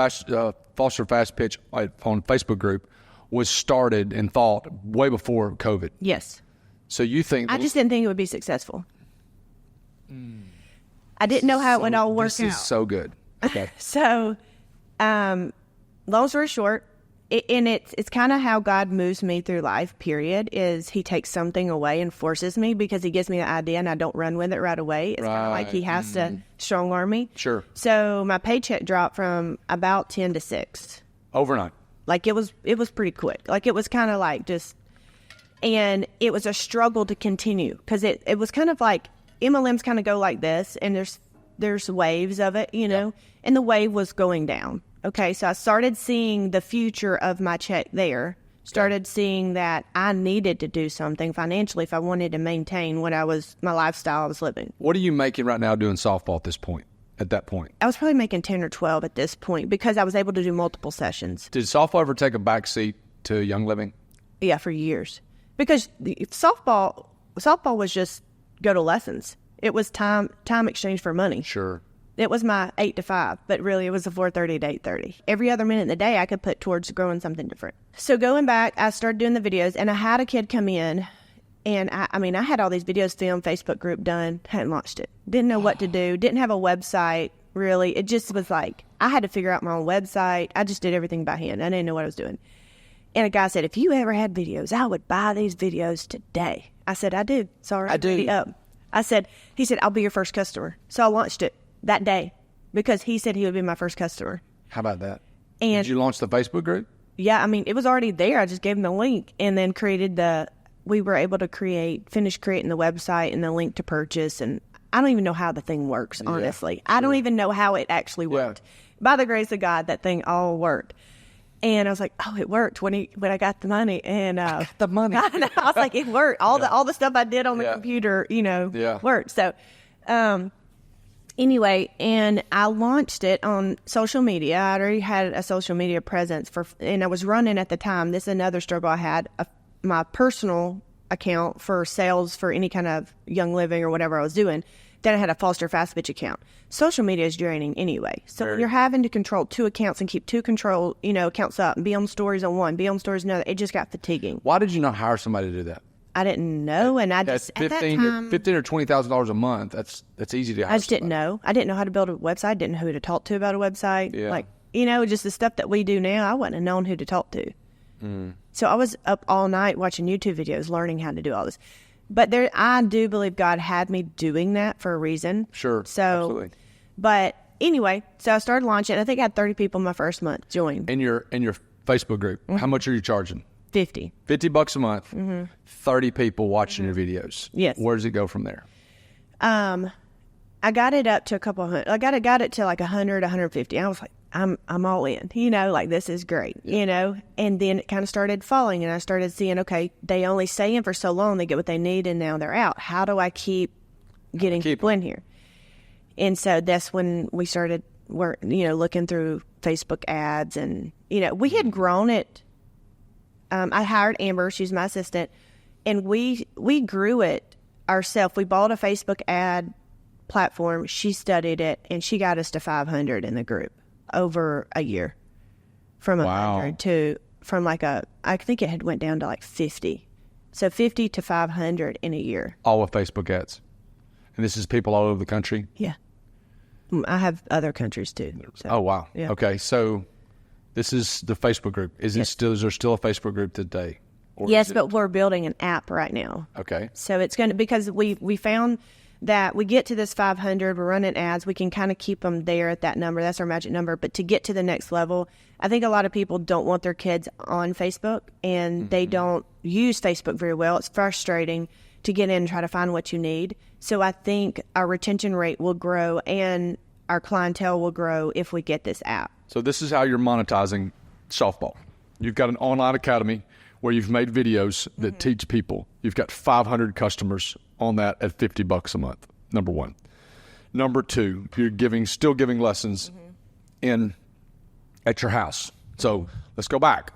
Speaker 1: Foster Fast Pitch on Facebook group was started and thought way before COVID.
Speaker 2: Yes.
Speaker 1: So you think...
Speaker 2: I just didn't think it would be successful. I didn't know how it would all work out.
Speaker 1: This is so good. Okay.
Speaker 2: So, long story short, it's kind of how God moves me through life, period, is he takes something away and forces me because he gives me the idea and I don't run with it right away. It's kind of like he has to strong arm me.
Speaker 1: Sure.
Speaker 2: So my paycheck dropped from about 10 to 6.
Speaker 1: Overnight.
Speaker 2: Like, it was pretty quick. Like, it was kind of like just... And it was a struggle to continue because it was kind of like MLMs kind of go like this, and there's waves of it, you know, and the wave was going down. Okay, so I started seeing the future of my check there, started seeing that I needed to do something financially if I wanted to maintain my lifestyle I was living.
Speaker 1: What are you making right now doing softball at that point?
Speaker 2: I was probably making 10 or 12 at this point because I was able to do multiple sessions.
Speaker 1: Did softball ever take a backseat to Young Living?
Speaker 2: Yeah, for years. Because softball was just go to lessons. It was time exchange for money.
Speaker 1: Sure.
Speaker 2: It was my 8 to 5, but really it was a 4:30 to 8:30. Every other minute in the day I could put towards growing something different. So going back, I started doing the videos, and I had a kid come in, and I had all these videos filmed, Facebook group done, hadn't launched it. Didn't know what to do, didn't have a website, really. It just was like, I had to figure out my own website. I just did everything by hand. I didn't know what I was doing. And a guy said, if you ever had videos, I would buy these videos today. I said, I do. It's already up. He said, I'll be your first customer. So I launched it that day because he said he would be my first customer.
Speaker 1: How about that?
Speaker 2: And
Speaker 1: did you launch the Facebook group?
Speaker 2: Yeah, it was already there. I just gave him the link and then we were able to finish creating the website and the link to purchase. And I don't even know how the thing works, honestly. Yeah, sure. I don't even know how it actually worked. Yeah. By the grace of God, that thing all worked. And I was like, oh, it worked when I got the money. And I
Speaker 1: got the money.
Speaker 2: I was like, it worked. All the stuff I did on the computer, worked. So anyway, and I launched it on social media. I already had a social media presence and I was running at the time. This is another struggle I had. My personal account for sales for any kind of Young Living or whatever I was doing. Then I had a Foster Fast Bitch account. Social media is draining anyway. So when you're having to control 2 accounts and keep 2 accounts up and be on stories on one, be on stories on another, it just got fatiguing.
Speaker 1: Why did you not hire somebody to do that?
Speaker 2: I didn't know, and I just at that time,
Speaker 1: $15,000 or $20,000 a month. That's easy to hire.
Speaker 2: I just didn't know. I didn't know how to build a website. Didn't know who to talk to about a website. Yeah. Just the stuff that we do now. I wouldn't have known who to talk to. So I was up all night watching YouTube videos, learning how to do all this. But I do believe God had me doing that for a reason.
Speaker 1: Sure. So, absolutely.
Speaker 2: But anyway, so I started launching. I think I had 30 people my first month join.
Speaker 1: In your Facebook group, how much are you charging?
Speaker 2: $50
Speaker 1: a month. 30 people watching your videos.
Speaker 2: Yes.
Speaker 1: Where does it go from there?
Speaker 2: I got it up to a couple hundred. I got it to like 100, 150. I was like, I'm all in, like this is great, and then it kind of started falling and I started seeing, okay, they only stay in for so long, they get what they need and now they're out. How do I keep getting people in here? And so that's when we started looking through Facebook ads and, we had grown it. I hired Amber, she's my assistant, and we grew it ourselves. We bought a Facebook ad platform. She studied it and she got us to 500 in the group over a year, from 100 to I think it had went down to like 50. So 50 to 500 in a year.
Speaker 1: All with Facebook ads. And this is people all over the country?
Speaker 2: Yeah. I have other countries too. So.
Speaker 1: Oh, wow.
Speaker 2: Yeah.
Speaker 1: Okay. So this is the Facebook group. Is there still a Facebook group today?
Speaker 2: Yes, but we're building an app right now.
Speaker 1: Okay.
Speaker 2: So it's going to, because we found that we get to this 500, we're running ads, we can kind of keep them there at that number. That's our magic number. But to get to the next level, I think a lot of people don't want their kids on Facebook and they don't use Facebook very well. It's frustrating to get in and try to find what you need. So I think our retention rate will grow and our clientele will grow if we get this app.
Speaker 1: So this is how you're monetizing softball. You've got an online academy where you've made videos that teach people. You've got 500 customers on that at $50 a month, number one. Number two, you're still giving lessons at your house. So let's go back.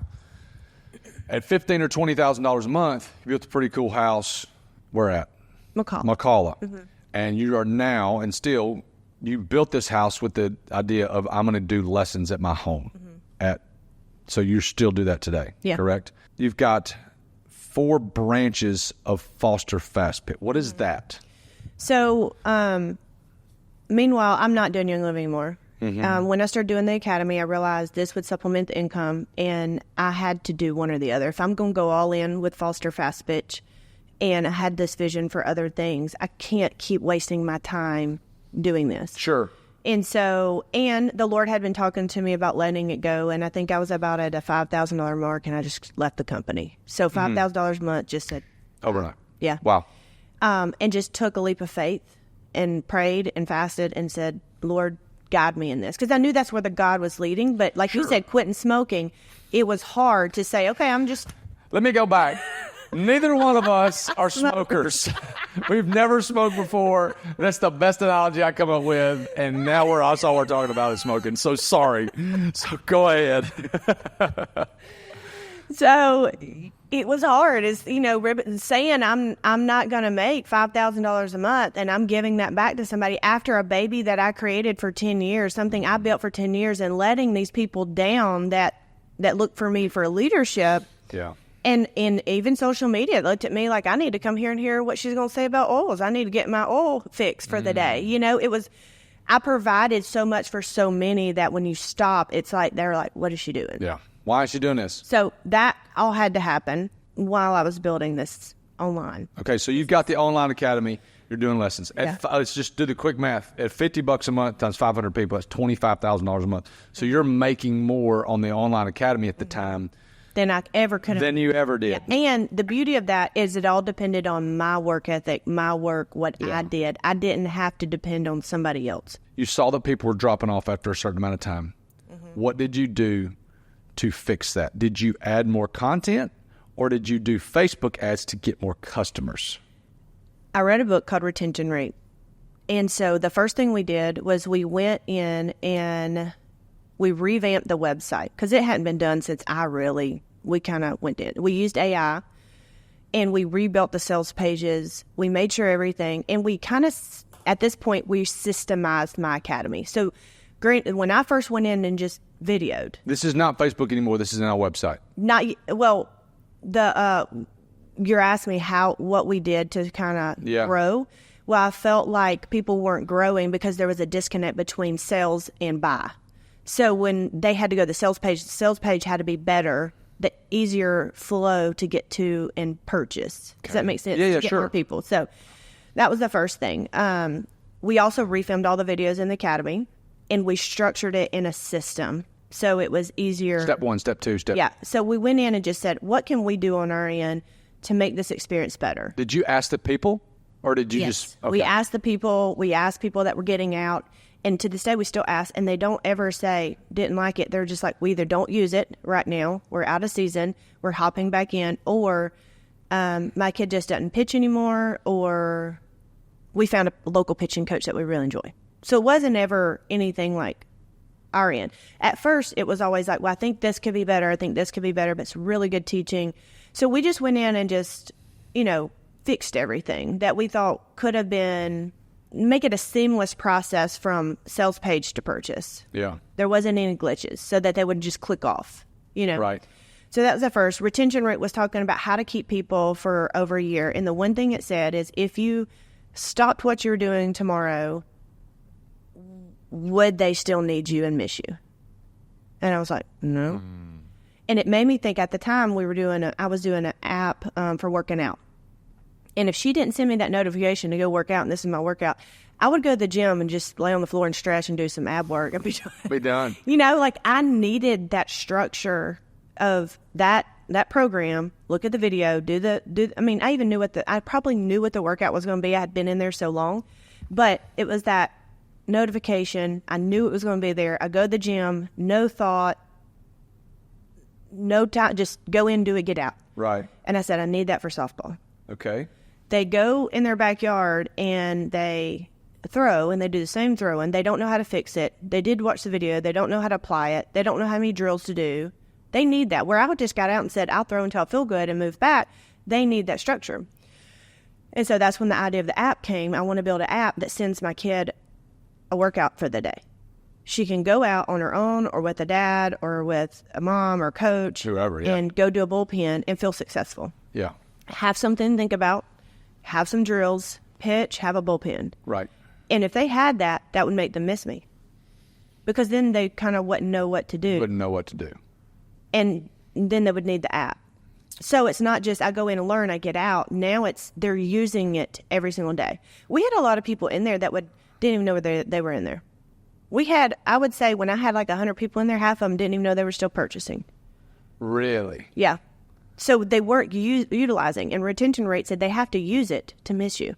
Speaker 1: At $15,000 or $20,000 a month, you built a pretty cool house. Where at? McCalla. And you are now, and still, you built this house with the idea of I'm going to do lessons at my home. So you still do that today, correct? You've got 4 branches of Foster Fast Pit. What is that?
Speaker 2: So, meanwhile, I'm not doing Young Living anymore. When I started doing the academy, I realized this would supplement the income, and I had to do one or the other. If I'm going to go all in with Foster Fast Bitch, and I had this vision for other things, I can't keep wasting my time doing this.
Speaker 1: Sure.
Speaker 2: And so, and the Lord had been talking to me about letting it go, and I think I was about at a $5,000 mark, and I just left the company. So $5,000 a month just said...
Speaker 1: Overnight.
Speaker 2: Yeah.
Speaker 1: Wow.
Speaker 2: And just took a leap of faith and prayed and fasted and said, Lord, guide me in this. Because I knew that's where the God was leading, but like you said, quitting smoking, it was hard to say, okay, I'm just...
Speaker 1: Let me go back. Neither one of us are smokers. We've never smoked before. That's the best analogy I come up with. And now that's all we're talking about is smoking. So sorry. So go ahead.
Speaker 2: So It was hard. It's, saying I'm not going to make $5,000 a month and I'm giving that back to somebody after a baby that I created for 10 years, something I built for 10 years, and letting these people down that look for me for leadership.
Speaker 1: Yeah.
Speaker 2: And even social media looked at me like, I need to come here and hear what she's going to say about oils. I need to get my oil fixed for the day. I provided so much for so many that when you stop, it's like, they're like, what is she doing?
Speaker 1: Yeah. Why is she doing this?
Speaker 2: So that all had to happen while I was building this online.
Speaker 1: Okay, so you've got the online academy. You're doing lessons. Let's just do the quick math. At $50 a month times 500 people, that's $25,000 a month. So you're making more on the online academy at the time
Speaker 2: than I ever could have.
Speaker 1: Than you ever did.
Speaker 2: Yeah. And the beauty of that is it all depended on my work ethic, my work, what I did. I didn't have to depend on somebody else.
Speaker 1: You saw that people were dropping off after a certain amount of time. Mm-hmm. What did you do to fix that? Did you add more content, or did you do Facebook ads to get more customers?
Speaker 2: I read a book called Retention Rate. And so the first thing we did was we went in and we revamped the website because it hadn't been done since we kind of went in. We used AI and we rebuilt the sales pages. We made sure everything, and we kind of, at this point, we systemized my academy. So when I first went in and just videoed.
Speaker 1: This is not Facebook anymore. This is on our website.
Speaker 2: You're asking me what we did to kind of grow. Well, I felt like people weren't growing because there was a disconnect between sales and buy. So when they had to go to the sales page had to be better, the easier flow to get to and purchase. Okay. Does that make sense?
Speaker 1: Yeah,
Speaker 2: get
Speaker 1: sure.
Speaker 2: More people. So that was the first thing. We also refilmed all the videos in the academy, and we structured it in a system. So it was easier.
Speaker 1: Step 1, step 2, step.
Speaker 2: Yeah. So we went in and just said, what can we do on our end to make this experience better?
Speaker 1: Did you ask the people, or did you just? Okay.
Speaker 2: We asked the people. We asked people that were getting out. And to this day, we still ask, and they don't ever say, didn't like it. They're just like, we either don't use it right now, we're out of season, we're hopping back in, or my kid just doesn't pitch anymore, or we found a local pitching coach that we really enjoy. So it wasn't ever anything like our end. At first, it was always like, well, I think this could be better, I think this could be better, but it's really good teaching. So we just went in and just, fixed everything that we thought could have been, make it a seamless process from sales page to purchase.
Speaker 1: Yeah.
Speaker 2: There wasn't any glitches so that they would just click off,
Speaker 1: Right.
Speaker 2: So that was the first. Retention Rate was talking about how to keep people for over a year. And the one thing it said is if you stopped what you were doing tomorrow, would they still need you and miss you? And I was like, no. And it made me think at the time I was doing an app for working out. And if she didn't send me that notification to go work out, and this is my workout, I would go to the gym and just lay on the floor and stretch and do some ab work and
Speaker 1: be done.
Speaker 2: I needed that structure of that program. Look at the video, I even knew I probably knew what the workout was going to be. I had been in there so long, but it was that notification. I knew it was going to be there. I go to the gym, no thought, no time, just go in, do it, get out.
Speaker 1: Right.
Speaker 2: And I said, I need that for softball.
Speaker 1: Okay.
Speaker 2: They go in their backyard and they throw, and they do the same throw, and they don't know how to fix it. They did watch the video. They don't know how to apply it. They don't know how many drills to do. They need that. Where I just got out and said, I'll throw until I feel good and move back. They need that structure. And so that's when the idea of the app came. I want to build an app that sends my kid a workout for the day. She can go out on her own or with a dad or with a mom or coach.
Speaker 1: Whoever,
Speaker 2: and go do a bullpen and feel successful.
Speaker 1: Yeah.
Speaker 2: Have something to think about, have some drills, pitch, have a bullpen.
Speaker 1: Right.
Speaker 2: And if they had that would make them miss me. Because then they kind of wouldn't know what to do.
Speaker 1: Wouldn't know what to do.
Speaker 2: And then they would need the app. So it's not just I go in and learn, I get out. Now they're using it every single day. We had a lot of people in there that didn't even know they were in there. I would say when I had like 100 people in there, half of them didn't even know they were still purchasing.
Speaker 1: Really?
Speaker 2: Yeah. So they weren't utilizing, and Retention Rate said they have to use it to miss you.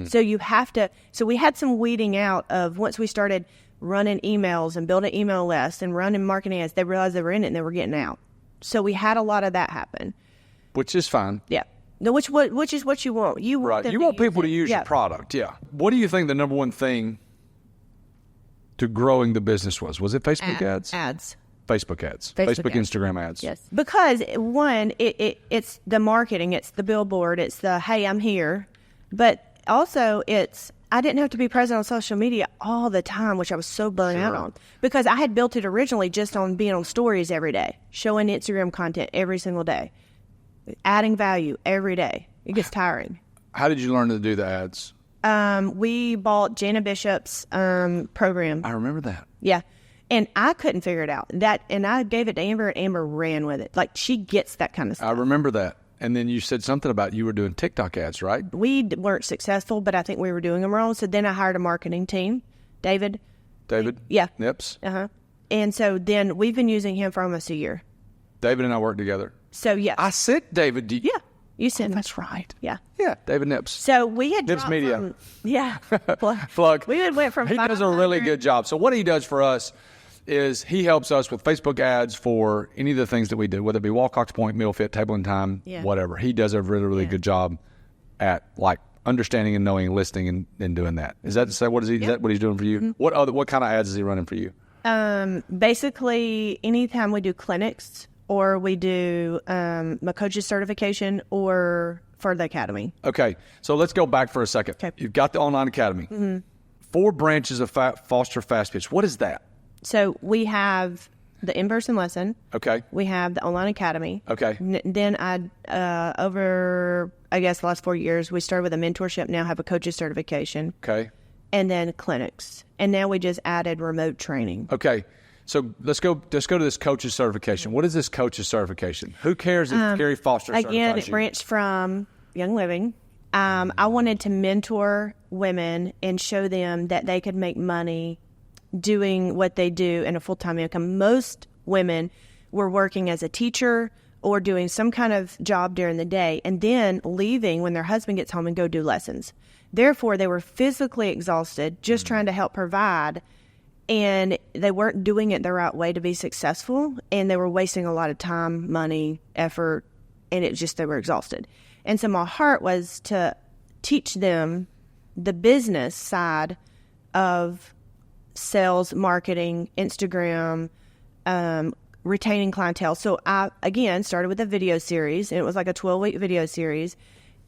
Speaker 2: So you have to. So we had some weeding out of once we started running emails and building email lists and running marketing ads, they realized they were in it and they were getting out. So we had a lot of that happen.
Speaker 1: Which is fine.
Speaker 2: Yeah. No, which is what you want. You want
Speaker 1: people to use your product. Yeah. What do you think the number one thing to growing the business was? Was it Facebook ads?
Speaker 2: Ads.
Speaker 1: Facebook ads,
Speaker 2: Facebook ads.
Speaker 1: Instagram ads.
Speaker 2: Yes, because one, it's the marketing, it's the billboard, it's the hey, I'm here, but also it's I didn't have to be present on social media all the time, which I was so burnt out on because I had built it originally just on being on stories every day, showing Instagram content every single day, adding value every day. It gets tiring.
Speaker 1: How did you learn to do the ads?
Speaker 2: We bought Jana Bishop's program.
Speaker 1: I remember that.
Speaker 2: Yeah. And I couldn't figure it out. And I gave it to Amber, and Amber ran with it. Like, she gets that kind of stuff.
Speaker 1: I remember that. And then you said something about you were doing TikTok ads, right?
Speaker 2: We weren't successful, but I think we were doing them wrong. So then I hired a marketing team, David. Yeah.
Speaker 1: Nips.
Speaker 2: Uh-huh. And so then we've been using him for almost a year.
Speaker 1: David and I worked together.
Speaker 2: So, yeah.
Speaker 1: I sent David.
Speaker 2: Yeah. You sent him.
Speaker 1: That's right.
Speaker 2: Yeah.
Speaker 1: Yeah, David Nips.
Speaker 2: So we had
Speaker 1: Nips Media.
Speaker 2: Yeah.
Speaker 1: Plug.
Speaker 2: We had went from
Speaker 1: He does a really good job. So what he does for us is he helps us with Facebook ads for any of the things that we do, whether it be Walcox Point, Meal Fit, Table and Time, whatever. He does a really, really good job at like understanding and knowing, listening and doing that. Is that to say is that what he's doing for you? Mm-hmm. What kind of ads is he running for you?
Speaker 2: Basically anytime we do clinics or we do my coach's certification or for the academy.
Speaker 1: Okay. So let's go back for a second. Okay. You've got the online academy. Mm-hmm. 4 branches of Foster Fast Pitch. What is that?
Speaker 2: So we have the in-person lesson.
Speaker 1: Okay.
Speaker 2: We have the online academy.
Speaker 1: Okay.
Speaker 2: Then over, I guess, the last 4 years, we started with a mentorship, now have a coach's certification.
Speaker 1: Okay.
Speaker 2: And then clinics. And now we just added remote training.
Speaker 1: Okay. So let's go to this coach's certification. What is this coach's certification? Who cares if Kerri Foster certifies you?
Speaker 2: Again, it branched from Young Living. I wanted to mentor women and show them that they could make money doing what they do in a full-time income. Most women were working as a teacher or doing some kind of job during the day and then leaving when their husband gets home and go do lessons. Therefore, they were physically exhausted just trying to help provide, and they weren't doing it the right way to be successful, and they were wasting a lot of time, money, effort, and they were exhausted. And so my heart was to teach them the business side of sales, marketing, Instagram, retaining clientele. So I, again, started with a video series, and it was like a 12-week video series.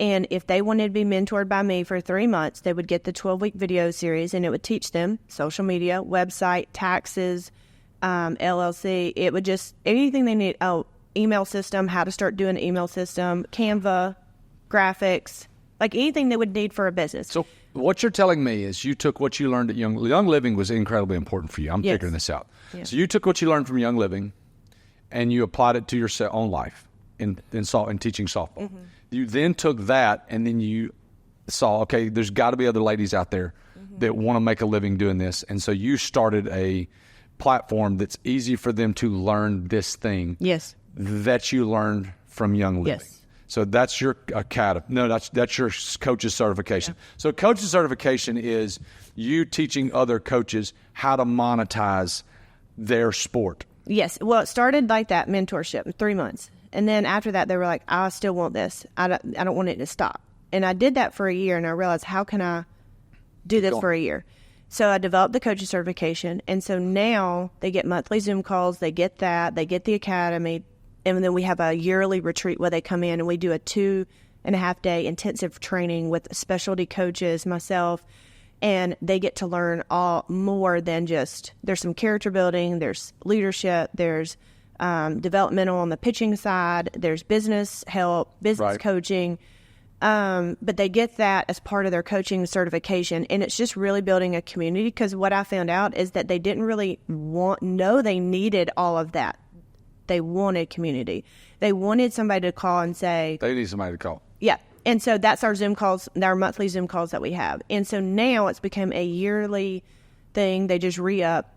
Speaker 2: And if they wanted to be mentored by me for 3 months, they would get the 12-week video series, and it would teach them social media, website, taxes, LLC. It would just, anything they need. Oh, email system, how to start doing an email system, Canva, graphics, like anything they would need for a business.
Speaker 1: So what you're telling me is you took what you learned at Young Living was incredibly important for you. I'm figuring this out. Yeah. So you took what you learned from Young Living and you applied it to your own life in teaching softball. Mm-hmm. You then took that and then you saw, okay, there's got to be other ladies out there that want to make a living doing this. And so you started a platform that's easy for them to learn this thing that you learned from Young Living. Yes. So that's your academy. No, that's your coach's certification. Yeah. So coach's certification is you teaching other coaches how to monetize their sport.
Speaker 2: Yes. Well, it started like that, mentorship, in 3 months. And then after that, they were like, I still want this. I don't want it to stop. And I did that for a year, and I realized, how can I do this for a year? So I developed the coach's certification. And so now they get monthly Zoom calls. They get that. They get the academy. And then we have a yearly retreat where they come in and we do a 2.5-day intensive training with specialty coaches, myself, and they get to learn all more than just, there's some character building, there's leadership, there's developmental on the pitching side, there's business help, business coaching, but they get that as part of their coaching certification, and it's just really building a community, because what I found out is that they didn't really know they needed all of that. They wanted community. They wanted somebody to call and say...
Speaker 1: They need somebody to call.
Speaker 2: Yeah. And so that's our Zoom calls, our monthly Zoom calls that we have. And so now it's become a yearly thing. They just re-up.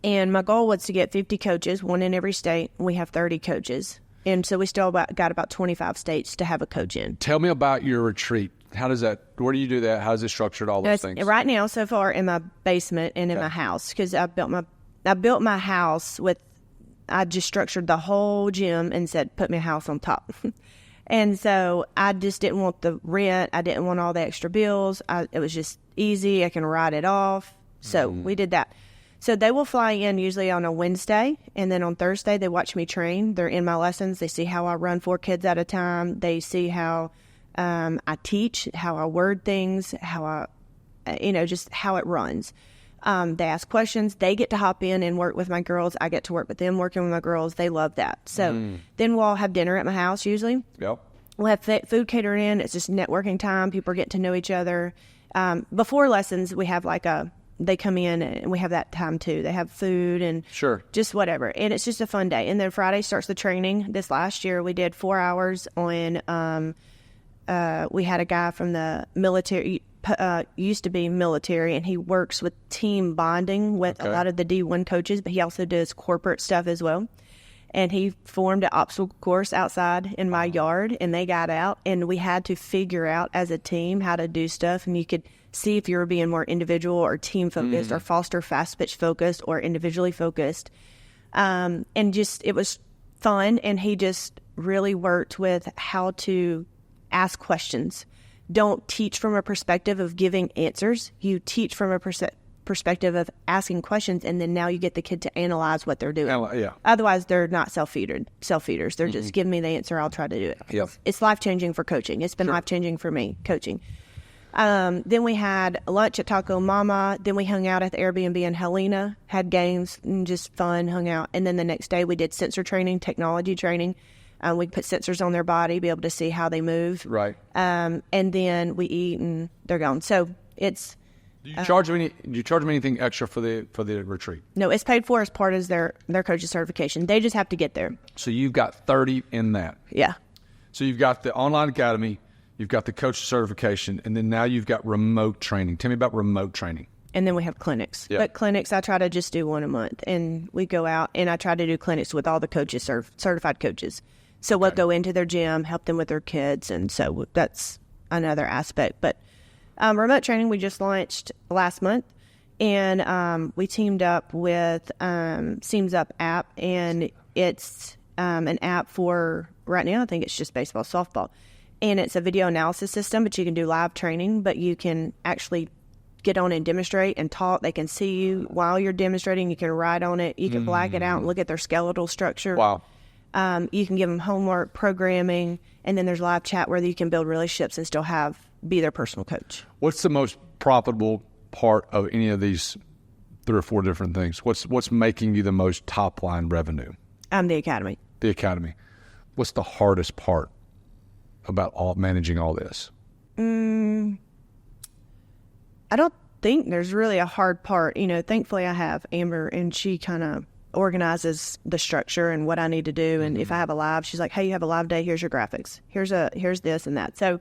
Speaker 2: And my goal was to get 50 coaches, one in every state. We have 30 coaches. And so we still got about 25 states to have a coach in.
Speaker 1: Tell me about your retreat. How does that, where do you do that? How is it structured, all those things?
Speaker 2: Right now, so far, in my basement and in my house, because I built my house with... I just structured the whole gym and said, put my house on top. And so I just didn't want the rent. I didn't want all the extra bills. It was just easy. I can write it off. So we did that. So they will fly in usually on a Wednesday, and then on Thursday they watch me train. They're in my lessons. They see how I run 4 kids at a time. They see how I teach, how I word things, how I, just how it runs. They ask questions. They get to hop in and work with my girls. I get to work with them working with my girls. They love that. So then we'll all have dinner at my house usually.
Speaker 1: Yep.
Speaker 2: We'll have food catered in. It's just networking time. People are getting to know each other. Before lessons, we have they come in and we have that time too. They have food and just whatever. And it's just a fun day. And then Friday starts the training. This last year we did 4 hours on, we had a guy from the military, used to be military, and he works with team bonding with a lot of the D1 coaches, but he also does corporate stuff as well. And he formed an obstacle course outside in my yard, and they got out, and we had to figure out as a team how to do stuff. And you could see if you were being more individual or team focused or foster fast pitch focused or individually focused. And just, it was fun. And he just really worked with how to ask questions. Don't teach from a perspective of giving answers. You teach from a perspective of asking questions, and then now you get the kid to analyze what they're doing. Otherwise, they're not self-feeders. They're just giving me the answer. I'll try to do it. It's life-changing for coaching. It's been life-changing for me, coaching. Then we had lunch at Taco Mama. Then we hung out at the Airbnb in Helena, had games and just fun, hung out. And then the next day we did sensor training, technology training. We put sensors on their body, be able to see how they move.
Speaker 1: Right.
Speaker 2: And then we eat and they're gone. So it's.
Speaker 1: Do you charge them anything extra for the retreat?
Speaker 2: No, it's paid for as part of their coach's certification. They just have to get there.
Speaker 1: So you've got 30 in that.
Speaker 2: Yeah.
Speaker 1: So you've got the online academy, you've got the coach certification, and then now you've got remote training. Tell me about remote training.
Speaker 2: And then we have clinics.
Speaker 1: Yeah.
Speaker 2: But clinics, I try to just do one a month. And we go out, and I try to do clinics with all the coaches, certified coaches. So we'll go into their gym, help them with their kids, and so that's another aspect. But remote training we just launched last month, and we teamed up with Seams Up app, and it's an app for, right now I think it's just baseball, softball. And it's a video analysis system, but you can do live training, but you can actually get on and demonstrate and talk. They can see you while you're demonstrating. You can write on it. You can black it out and look at their skeletal structure.
Speaker 1: Wow.
Speaker 2: You can give them homework, programming, and then there's live chat where you can build relationships and still be their personal coach.
Speaker 1: What's the most profitable part of any of these 3 or 4 different things? What's making you the most top line revenue?
Speaker 2: The academy.
Speaker 1: The academy. What's the hardest part about managing all this?
Speaker 2: I don't think there's really a hard part. Thankfully I have Amber, and she kind of organizes the structure and what I need to do. And if I have a live, she's like, hey, you have a live day, here's your graphics, here's this and that. So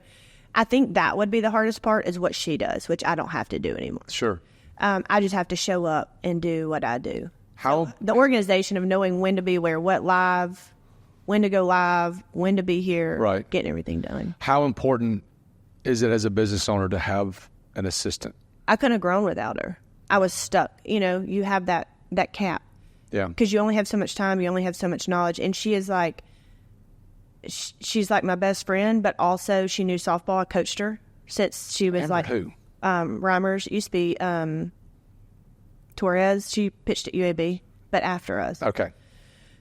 Speaker 2: I think that would be the hardest part, is what she does, which I don't have to do anymore.
Speaker 1: Sure.
Speaker 2: I just have to show up and do what I do.
Speaker 1: How?
Speaker 2: So the organization of knowing when to be where, what live, when to go live, when to be here,
Speaker 1: right,
Speaker 2: getting everything done.
Speaker 1: How important is it as a business owner to have an assistant?
Speaker 2: I couldn't have grown without her. I was stuck. You have that cap.
Speaker 1: Yeah.
Speaker 2: Because you only have so much time, you only have so much knowledge. And she is she's like my best friend, but also she knew softball. I coached her since she was
Speaker 1: Amber
Speaker 2: like
Speaker 1: who?
Speaker 2: Reimers. It used to be Torres. She pitched at UAB, but after us.
Speaker 1: Okay.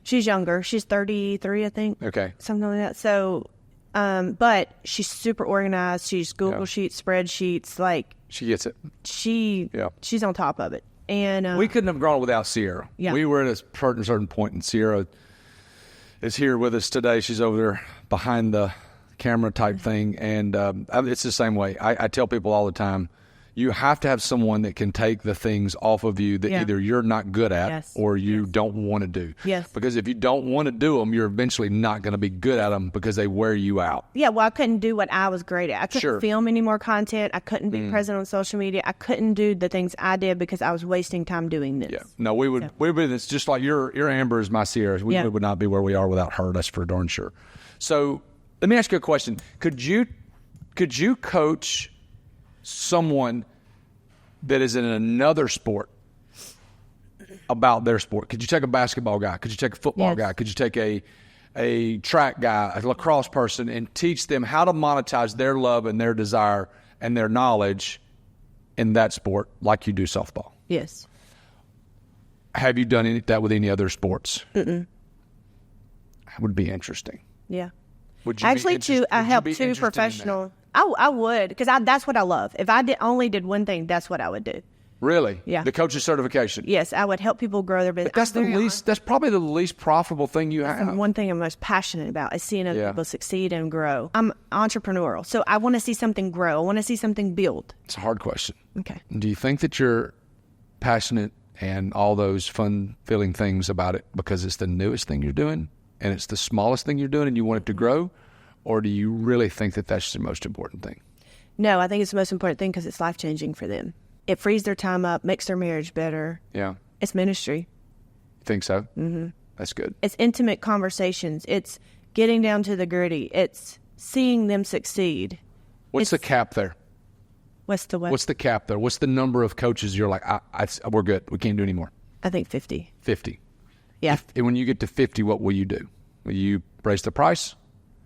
Speaker 2: She's younger. She's 33, I think.
Speaker 1: Okay.
Speaker 2: Something like that. So, but she's super organized. She's Google Sheets, spreadsheets. Like,
Speaker 1: she gets it.
Speaker 2: She's on top of it. And
Speaker 1: we couldn't have grown without Sierra.
Speaker 2: Yeah.
Speaker 1: We were at a certain point, and Sierra is here with us today. She's over there behind the camera type thing, and it's the same way. I tell people all the time, you have to have someone that can take the things off of you that either you're not good at or you don't want to do.
Speaker 2: Yes.
Speaker 1: Because if you don't want to do them, you're eventually not going to be good at them because they wear you out.
Speaker 2: Yeah, well, I couldn't do what I was great at. I couldn't film any more content. I couldn't be present on social media. I couldn't do the things I did because I was wasting time doing this.
Speaker 1: Yeah. No, we would. It's just like your Amber is my Sierra. We would not be where we are without her. That's for darn sure. So let me ask you a question. Could you coach someone that is in another sport about their sport? Could you take a basketball guy? Could you take a football guy? Could you take a track guy, a lacrosse person, and teach them how to monetize their love and their desire and their knowledge in that sport like you do softball?
Speaker 2: Yes.
Speaker 1: Have you done that with any other sports?
Speaker 2: Mm-mm.
Speaker 1: That would be interesting.
Speaker 2: Yeah.
Speaker 1: Would you
Speaker 2: Actually, I helped two
Speaker 1: interested in
Speaker 2: professional. I would, because that's what I love. If I only did one thing, that's what I would do.
Speaker 1: Really?
Speaker 2: Yeah.
Speaker 1: The coach's certification.
Speaker 2: Yes, I would help people grow their business.
Speaker 1: But that's probably the least profitable thing you have.
Speaker 2: And one thing I'm most passionate about is seeing other
Speaker 1: Yeah.
Speaker 2: people succeed and grow. I'm entrepreneurial, so I want to see something grow. I want to see something build.
Speaker 1: It's a hard question.
Speaker 2: Okay.
Speaker 1: Do you think that you're passionate and all those fun-feeling things about it because it's the newest thing you're doing and it's the smallest thing you're doing and you want it to grow? Or do you really think that that's the most important thing?
Speaker 2: No, I think it's the most important thing because it's life-changing for them. It frees their time up, makes their marriage better.
Speaker 1: Yeah.
Speaker 2: It's ministry.
Speaker 1: You think so? Mm-hmm. That's good.
Speaker 2: It's intimate conversations. It's getting down to the gritty. It's seeing them succeed.
Speaker 1: What's the cap there?
Speaker 2: What's the what?
Speaker 1: What's the cap there? What's the number of coaches you're like, we're good. We can't do any more?
Speaker 2: I think 50.
Speaker 1: 50.
Speaker 2: Yeah.
Speaker 1: And when you get to 50, what will you do? Will you raise the price?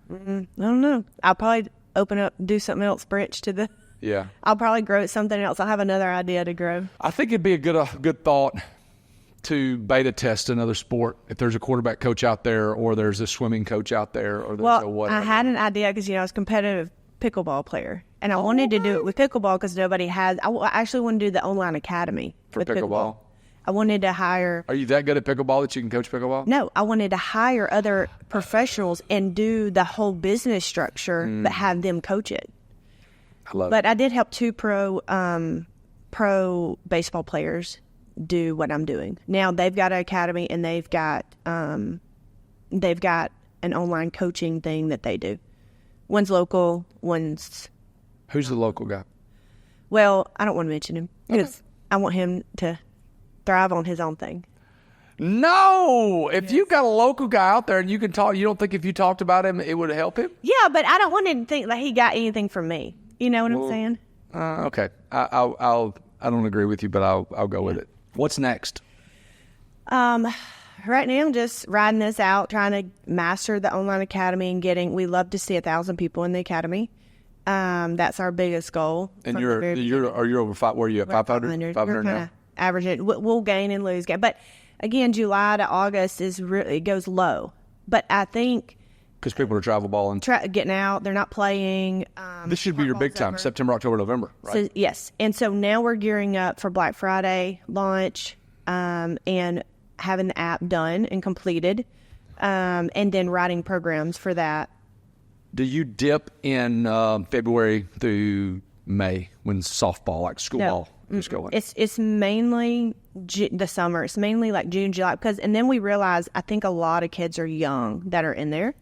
Speaker 2: I don't know. I'll probably open up, do something else, branch to the...
Speaker 1: Yeah.
Speaker 2: I'll probably grow it something else. I'll have another idea to grow.
Speaker 1: I think it'd be a good thought to beta test another sport. If there's a quarterback coach out there, or there's a swimming coach out there, or there's a whatever.
Speaker 2: I had an idea because, I was a competitive pickleball player. And I wanted to do it with pickleball because nobody has... I actually want to do the online academy
Speaker 1: For
Speaker 2: with
Speaker 1: pickleball.
Speaker 2: I wanted to hire...
Speaker 1: Are you that good at pickleball that you can coach pickleball?
Speaker 2: No, I wanted to hire other professionals and do the whole business structure, but have them coach it.
Speaker 1: I love it.
Speaker 2: But I did help two pro baseball players do what I'm doing. Now they've got an academy and they've got an online coaching thing that they do. One's local, one's...
Speaker 1: Who's the local guy?
Speaker 2: Well, I don't want to mention him because I want him to thrive on his own thing.
Speaker 1: No! If you've got a local guy out there and you can talk, you don't think if you talked about him, it would help him?
Speaker 2: Yeah, but I don't want him to think like he got anything from me. You know what I'm saying?
Speaker 1: Okay. I don't agree with you, but I'll go with it. What's next?
Speaker 2: Right now, I'm just riding this out, trying to master the online academy and we love to see 1,000 people in the academy. That's our biggest goal.
Speaker 1: And you're over five. Where are you at? 500? 500 now.
Speaker 2: Averaging. We'll gain and lose. But again, July to August it goes low. But I think
Speaker 1: because people are travel balling,
Speaker 2: getting out, they're not playing.
Speaker 1: This should be your big time, September, October, November, right?
Speaker 2: So, yes, and so now we're gearing up for Black Friday launch, and having the app done and completed, and then writing programs for that.
Speaker 1: Do you dip in February through May when softball, like school ball, is going?
Speaker 2: It's mainly the summer. It's mainly like June, July, and then we realize I think a lot of kids are young that are in there.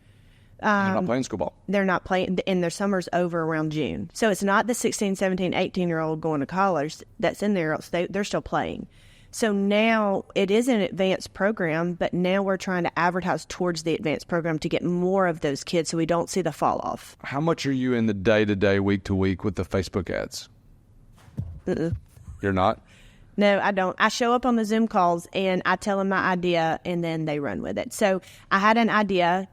Speaker 1: They're not playing school ball.
Speaker 2: They're not playing, and their summer's over around June. So it's not the 16, 17, 18-year-old going to college that's in there. They're still playing. So now it is an advanced program, but now we're trying to advertise towards the advanced program to get more of those kids so we don't see the fall off.
Speaker 1: How much are you in the day-to-day, week-to-week with the Facebook ads? You're not?
Speaker 2: No, I don't. I show up on the Zoom calls, and I tell them my idea, and then they run with it. So I had an idea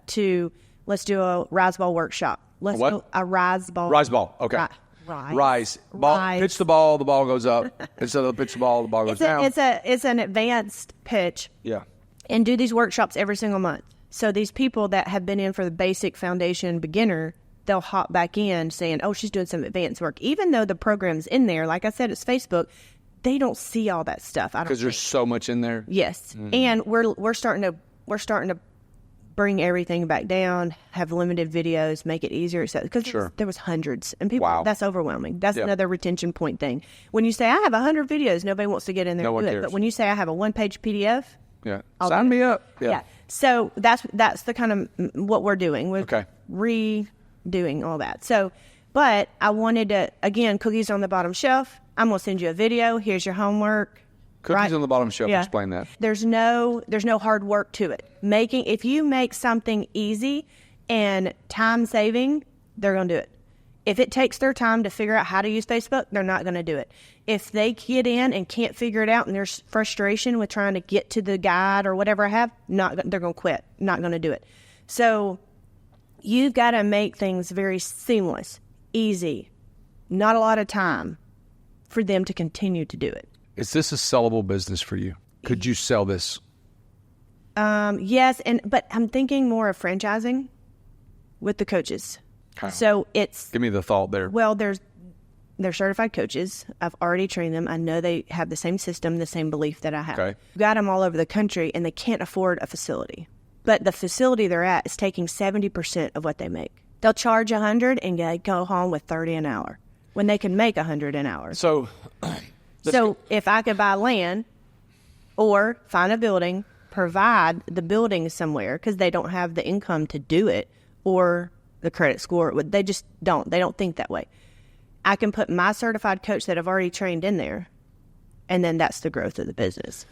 Speaker 2: let's do a rise ball workshop. Let's do a rise ball.
Speaker 1: Rise ball, okay. Rise. Ball. Pitch the ball goes up. Instead of pitch the ball goes down.
Speaker 2: It's an advanced pitch.
Speaker 1: Yeah.
Speaker 2: And do these workshops every single month. So these people that have been in for the basic foundation beginner, they'll hop back in saying, oh, she's doing some advanced work. Even though the program's in there, like I said, it's Facebook, they don't see all that stuff.
Speaker 1: Because there's so much in there.
Speaker 2: Yes. And we're starting to bring everything back down, have limited videos, make it easier. Because there was hundreds. And people, that's overwhelming. That's another retention point thing. When you say, I have 100 videos, nobody wants to get in there and do it. But when you say, I have a one-page PDF,
Speaker 1: sign me up. Yeah.
Speaker 2: So that's the kind of what we're doing. We're redoing all that. So, but I wanted to, again, cookies on the bottom shelf. I'm going to send you a video. Here's your homework.
Speaker 1: Cookies on the bottom shelf. Explain that.
Speaker 2: There's no hard work to it. If you make something easy and time saving, they're going to do it. If it takes their time to figure out how to use Facebook, they're not going to do it. If they get in and can't figure it out and there's frustration with trying to get to the guide or whatever I have, they're going to quit. Not going to do it. So you've got to make things very seamless, easy, not a lot of time for them to continue to do it.
Speaker 1: Is this a sellable business for you? Could you sell this?
Speaker 2: Yes, but I'm thinking more of franchising with the coaches.
Speaker 1: How?
Speaker 2: So it's
Speaker 1: Give me the thought there.
Speaker 2: well, they're certified coaches. I've already trained them. I know they have the same system, the same belief that I have.
Speaker 1: Okay.
Speaker 2: Got them all over the country, and they can't afford a facility. But the facility they're at is taking 70% of what they make. They'll charge $100 and go home with $30 an hour when they can make $100 an hour.
Speaker 1: So
Speaker 2: If I could buy land or find a building, provide the building somewhere because they don't have the income to do it or the credit score, they just don't. They don't think that way. I can put my certified coach that I've already trained in there, and then that's the growth of the business.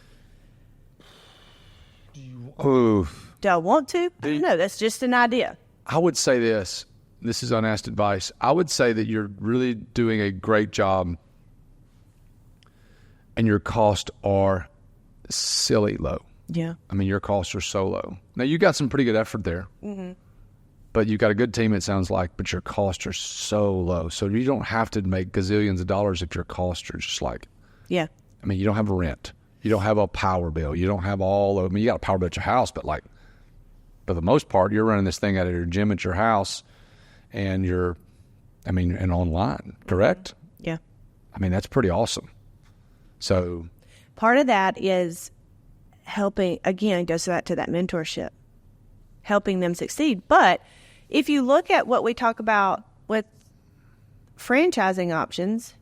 Speaker 1: Ooh.
Speaker 2: Do I want to? I don't know. That's just an idea.
Speaker 1: I would say this. This is unasked advice. I would say that you're really doing a great job and your costs are silly low.
Speaker 2: Yeah.
Speaker 1: I mean, your costs are so low. Now, you got some pretty good effort there. But you got a good team, it sounds like, but your costs are so low. So you don't have to make gazillions of dollars if your costs are just like,
Speaker 2: Yeah.
Speaker 1: I mean, you don't have a rent. You don't have a power bill. You don't have I mean, you got a power bill at your house, but like, for the most part, you're running this thing out of your gym at your house and and online, correct?
Speaker 2: Yeah.
Speaker 1: I mean, that's pretty awesome. So
Speaker 2: Part of that is helping, again, goes back to that mentorship, helping them succeed. But if you look at what we talk about with franchising options,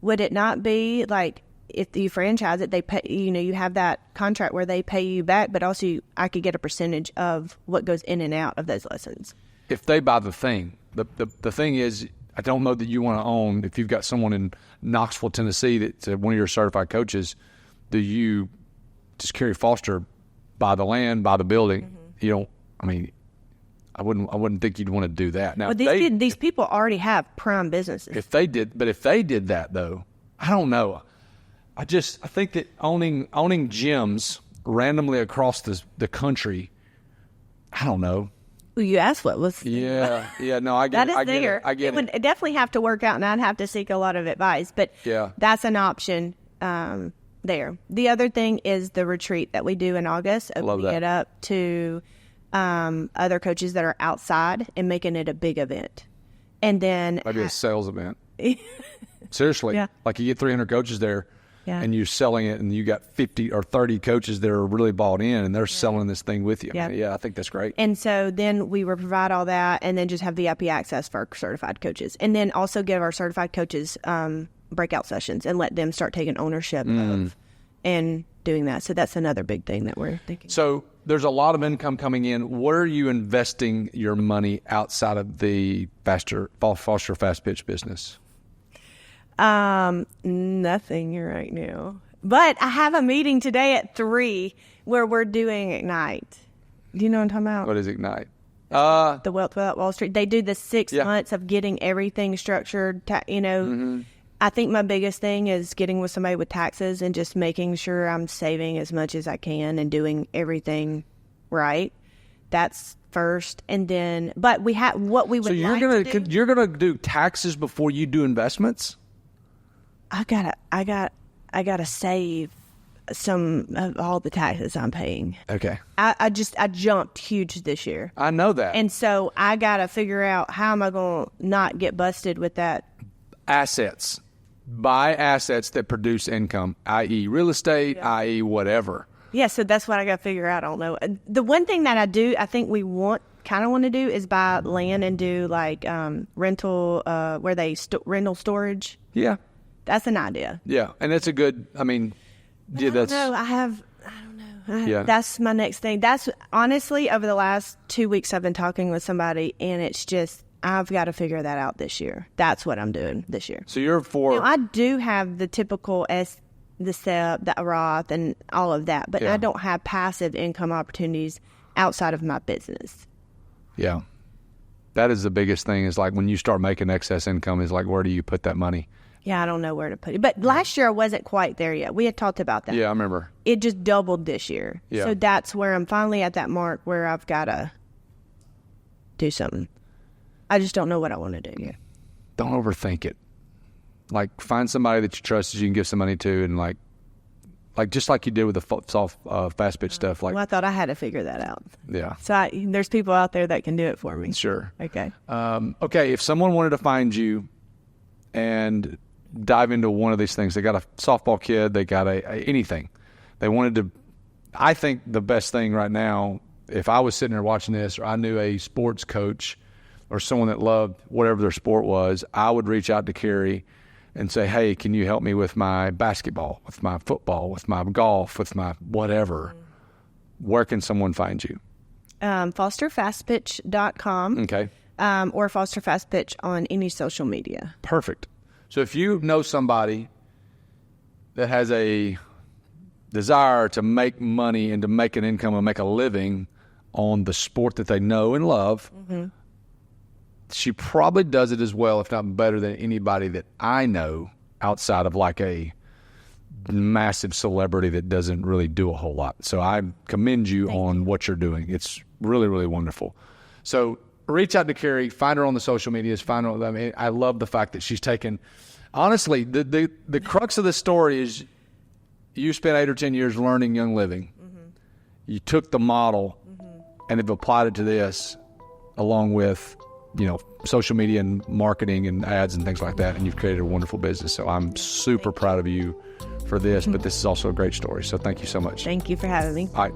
Speaker 2: would it not be like if you franchise it, they pay, you have that contract where they pay you back, but also I could get a percentage of what goes in and out of those lessons.
Speaker 1: if they buy the thing, the thing is, I don't know that you want to own, if you've got someone in Knoxville, Tennessee, that's one of your certified coaches, do you just Kerri Foster buy the land, buy the building? You don't, I mean, I wouldn't think you'd want to do that. Now,
Speaker 2: Well, these people already have prime businesses.
Speaker 1: if they did that though, I don't know. I think that owning gyms randomly across the country, I don't know.
Speaker 2: Well, you asked what was.
Speaker 1: Yeah, no, I get
Speaker 2: That is
Speaker 1: it. I get
Speaker 2: there.
Speaker 1: it. I get
Speaker 2: it would definitely have to work out, and I'd have to seek a lot of advice. But
Speaker 1: Yeah.
Speaker 2: that's an option there. The other thing is the retreat that we do in August,
Speaker 1: Love
Speaker 2: opening
Speaker 1: that.
Speaker 2: it up to other coaches that are outside and making it a big event. And then
Speaker 1: Maybe a sales event. Seriously,
Speaker 2: Yeah.
Speaker 1: like you get 300 coaches there,
Speaker 2: Yeah.
Speaker 1: and you're selling it, and you got 50 or 30 coaches that are really bought in, and they're selling this thing with you. I mean,
Speaker 2: Yeah.
Speaker 1: I think that's great.
Speaker 2: And so then we would provide all that and then just have VIP access for our certified coaches. And then also give our certified coaches breakout sessions and let them start taking ownership of and doing that. So that's another big thing that we're thinking.
Speaker 1: So there's a lot of income coming in. Where are you investing your money outside of the Foster Fast Pitch business?
Speaker 2: Nothing right now. But I have a meeting today at 3 where we're doing Ignite. Do you know what I'm talking about?
Speaker 1: What is Ignite?
Speaker 2: The Wealth Without Wall Street. They do the 6
Speaker 1: Yeah.
Speaker 2: months of getting everything structured. I think my biggest thing is getting with somebody with taxes and just making sure I'm saving as much as I can and doing everything right. That's first, and then. But we have what we would.
Speaker 1: So you're
Speaker 2: like to do.
Speaker 1: you're gonna do taxes before you do investments?
Speaker 2: I gotta save some of all the taxes I'm paying.
Speaker 1: Okay,
Speaker 2: I jumped huge this year.
Speaker 1: I know that.
Speaker 2: And so I got to figure out how am I going to not get busted with that.
Speaker 1: Assets. Buy assets that produce income, i.e. real estate, i.e. whatever.
Speaker 2: Yeah, so that's what I got to figure out. I don't know. The one thing that I think we kind of want to do is buy land and do like rental, where they rental storage.
Speaker 1: Yeah.
Speaker 2: That's an idea.
Speaker 1: Yeah. And it's a good, I mean, yeah, that's.
Speaker 2: No, I don't know.
Speaker 1: Yeah.
Speaker 2: That's my next thing. That's honestly, over the last 2 weeks, I've been talking with somebody, and it's just, I've got to figure that out this year. That's what I'm doing this year.
Speaker 1: So you're for.
Speaker 2: I do have the typical the SEP, the Roth, and all of that, but
Speaker 1: Yeah.
Speaker 2: I don't have passive income opportunities outside of my business.
Speaker 1: Yeah. That is the biggest thing, is like when you start making excess income, is like, where do you put that money?
Speaker 2: Yeah, I don't know where to put it. But last year I wasn't quite there yet. We had talked about that.
Speaker 1: Yeah, I remember.
Speaker 2: It just doubled this year.
Speaker 1: Yeah.
Speaker 2: So that's where I'm finally at that mark where I've got to do something. I just don't know what I want to do yet.
Speaker 1: Don't overthink it. Like, find somebody that you trust that you can give some money to, and like, like just like you did with the soft fast pitch stuff. Like,
Speaker 2: Well, I thought I had to figure that out.
Speaker 1: yeah,
Speaker 2: So there's people out there that can do it for me.
Speaker 1: sure.
Speaker 2: Okay.
Speaker 1: Okay, if someone wanted to find you and dive into one of these things, they got a softball kid, they got anything. They wanted to, I think the best thing right now, if I was sitting there watching this, or I knew a sports coach or someone that loved whatever their sport was, I would reach out to Kerri and say, hey, can you help me with my basketball, with my football, with my golf, with my whatever? Where can someone find you?
Speaker 2: FosterFastPitch.com.
Speaker 1: Okay.
Speaker 2: Or Foster Fast Pitch on any social media.
Speaker 1: Perfect. So if you know somebody that has a desire to make money and to make an income and make a living on the sport that they know and love, she probably does it as well, if not better, than anybody that I know outside of like a massive celebrity that doesn't really do a whole lot. So I commend you on what you're doing. It's really, really wonderful. So reach out to Kerri, find her on the social medias, find her. I mean, I love the fact that she's taken, honestly, the crux of this story is you spent 8 or 10 years learning Young Living. You took the model and have applied it to this, along with, social media and marketing and ads and things like that, and you've created a wonderful business. So I'm super proud of you for this, but this is also a great story. So thank you so much.
Speaker 2: Thank you for having me.
Speaker 1: All right.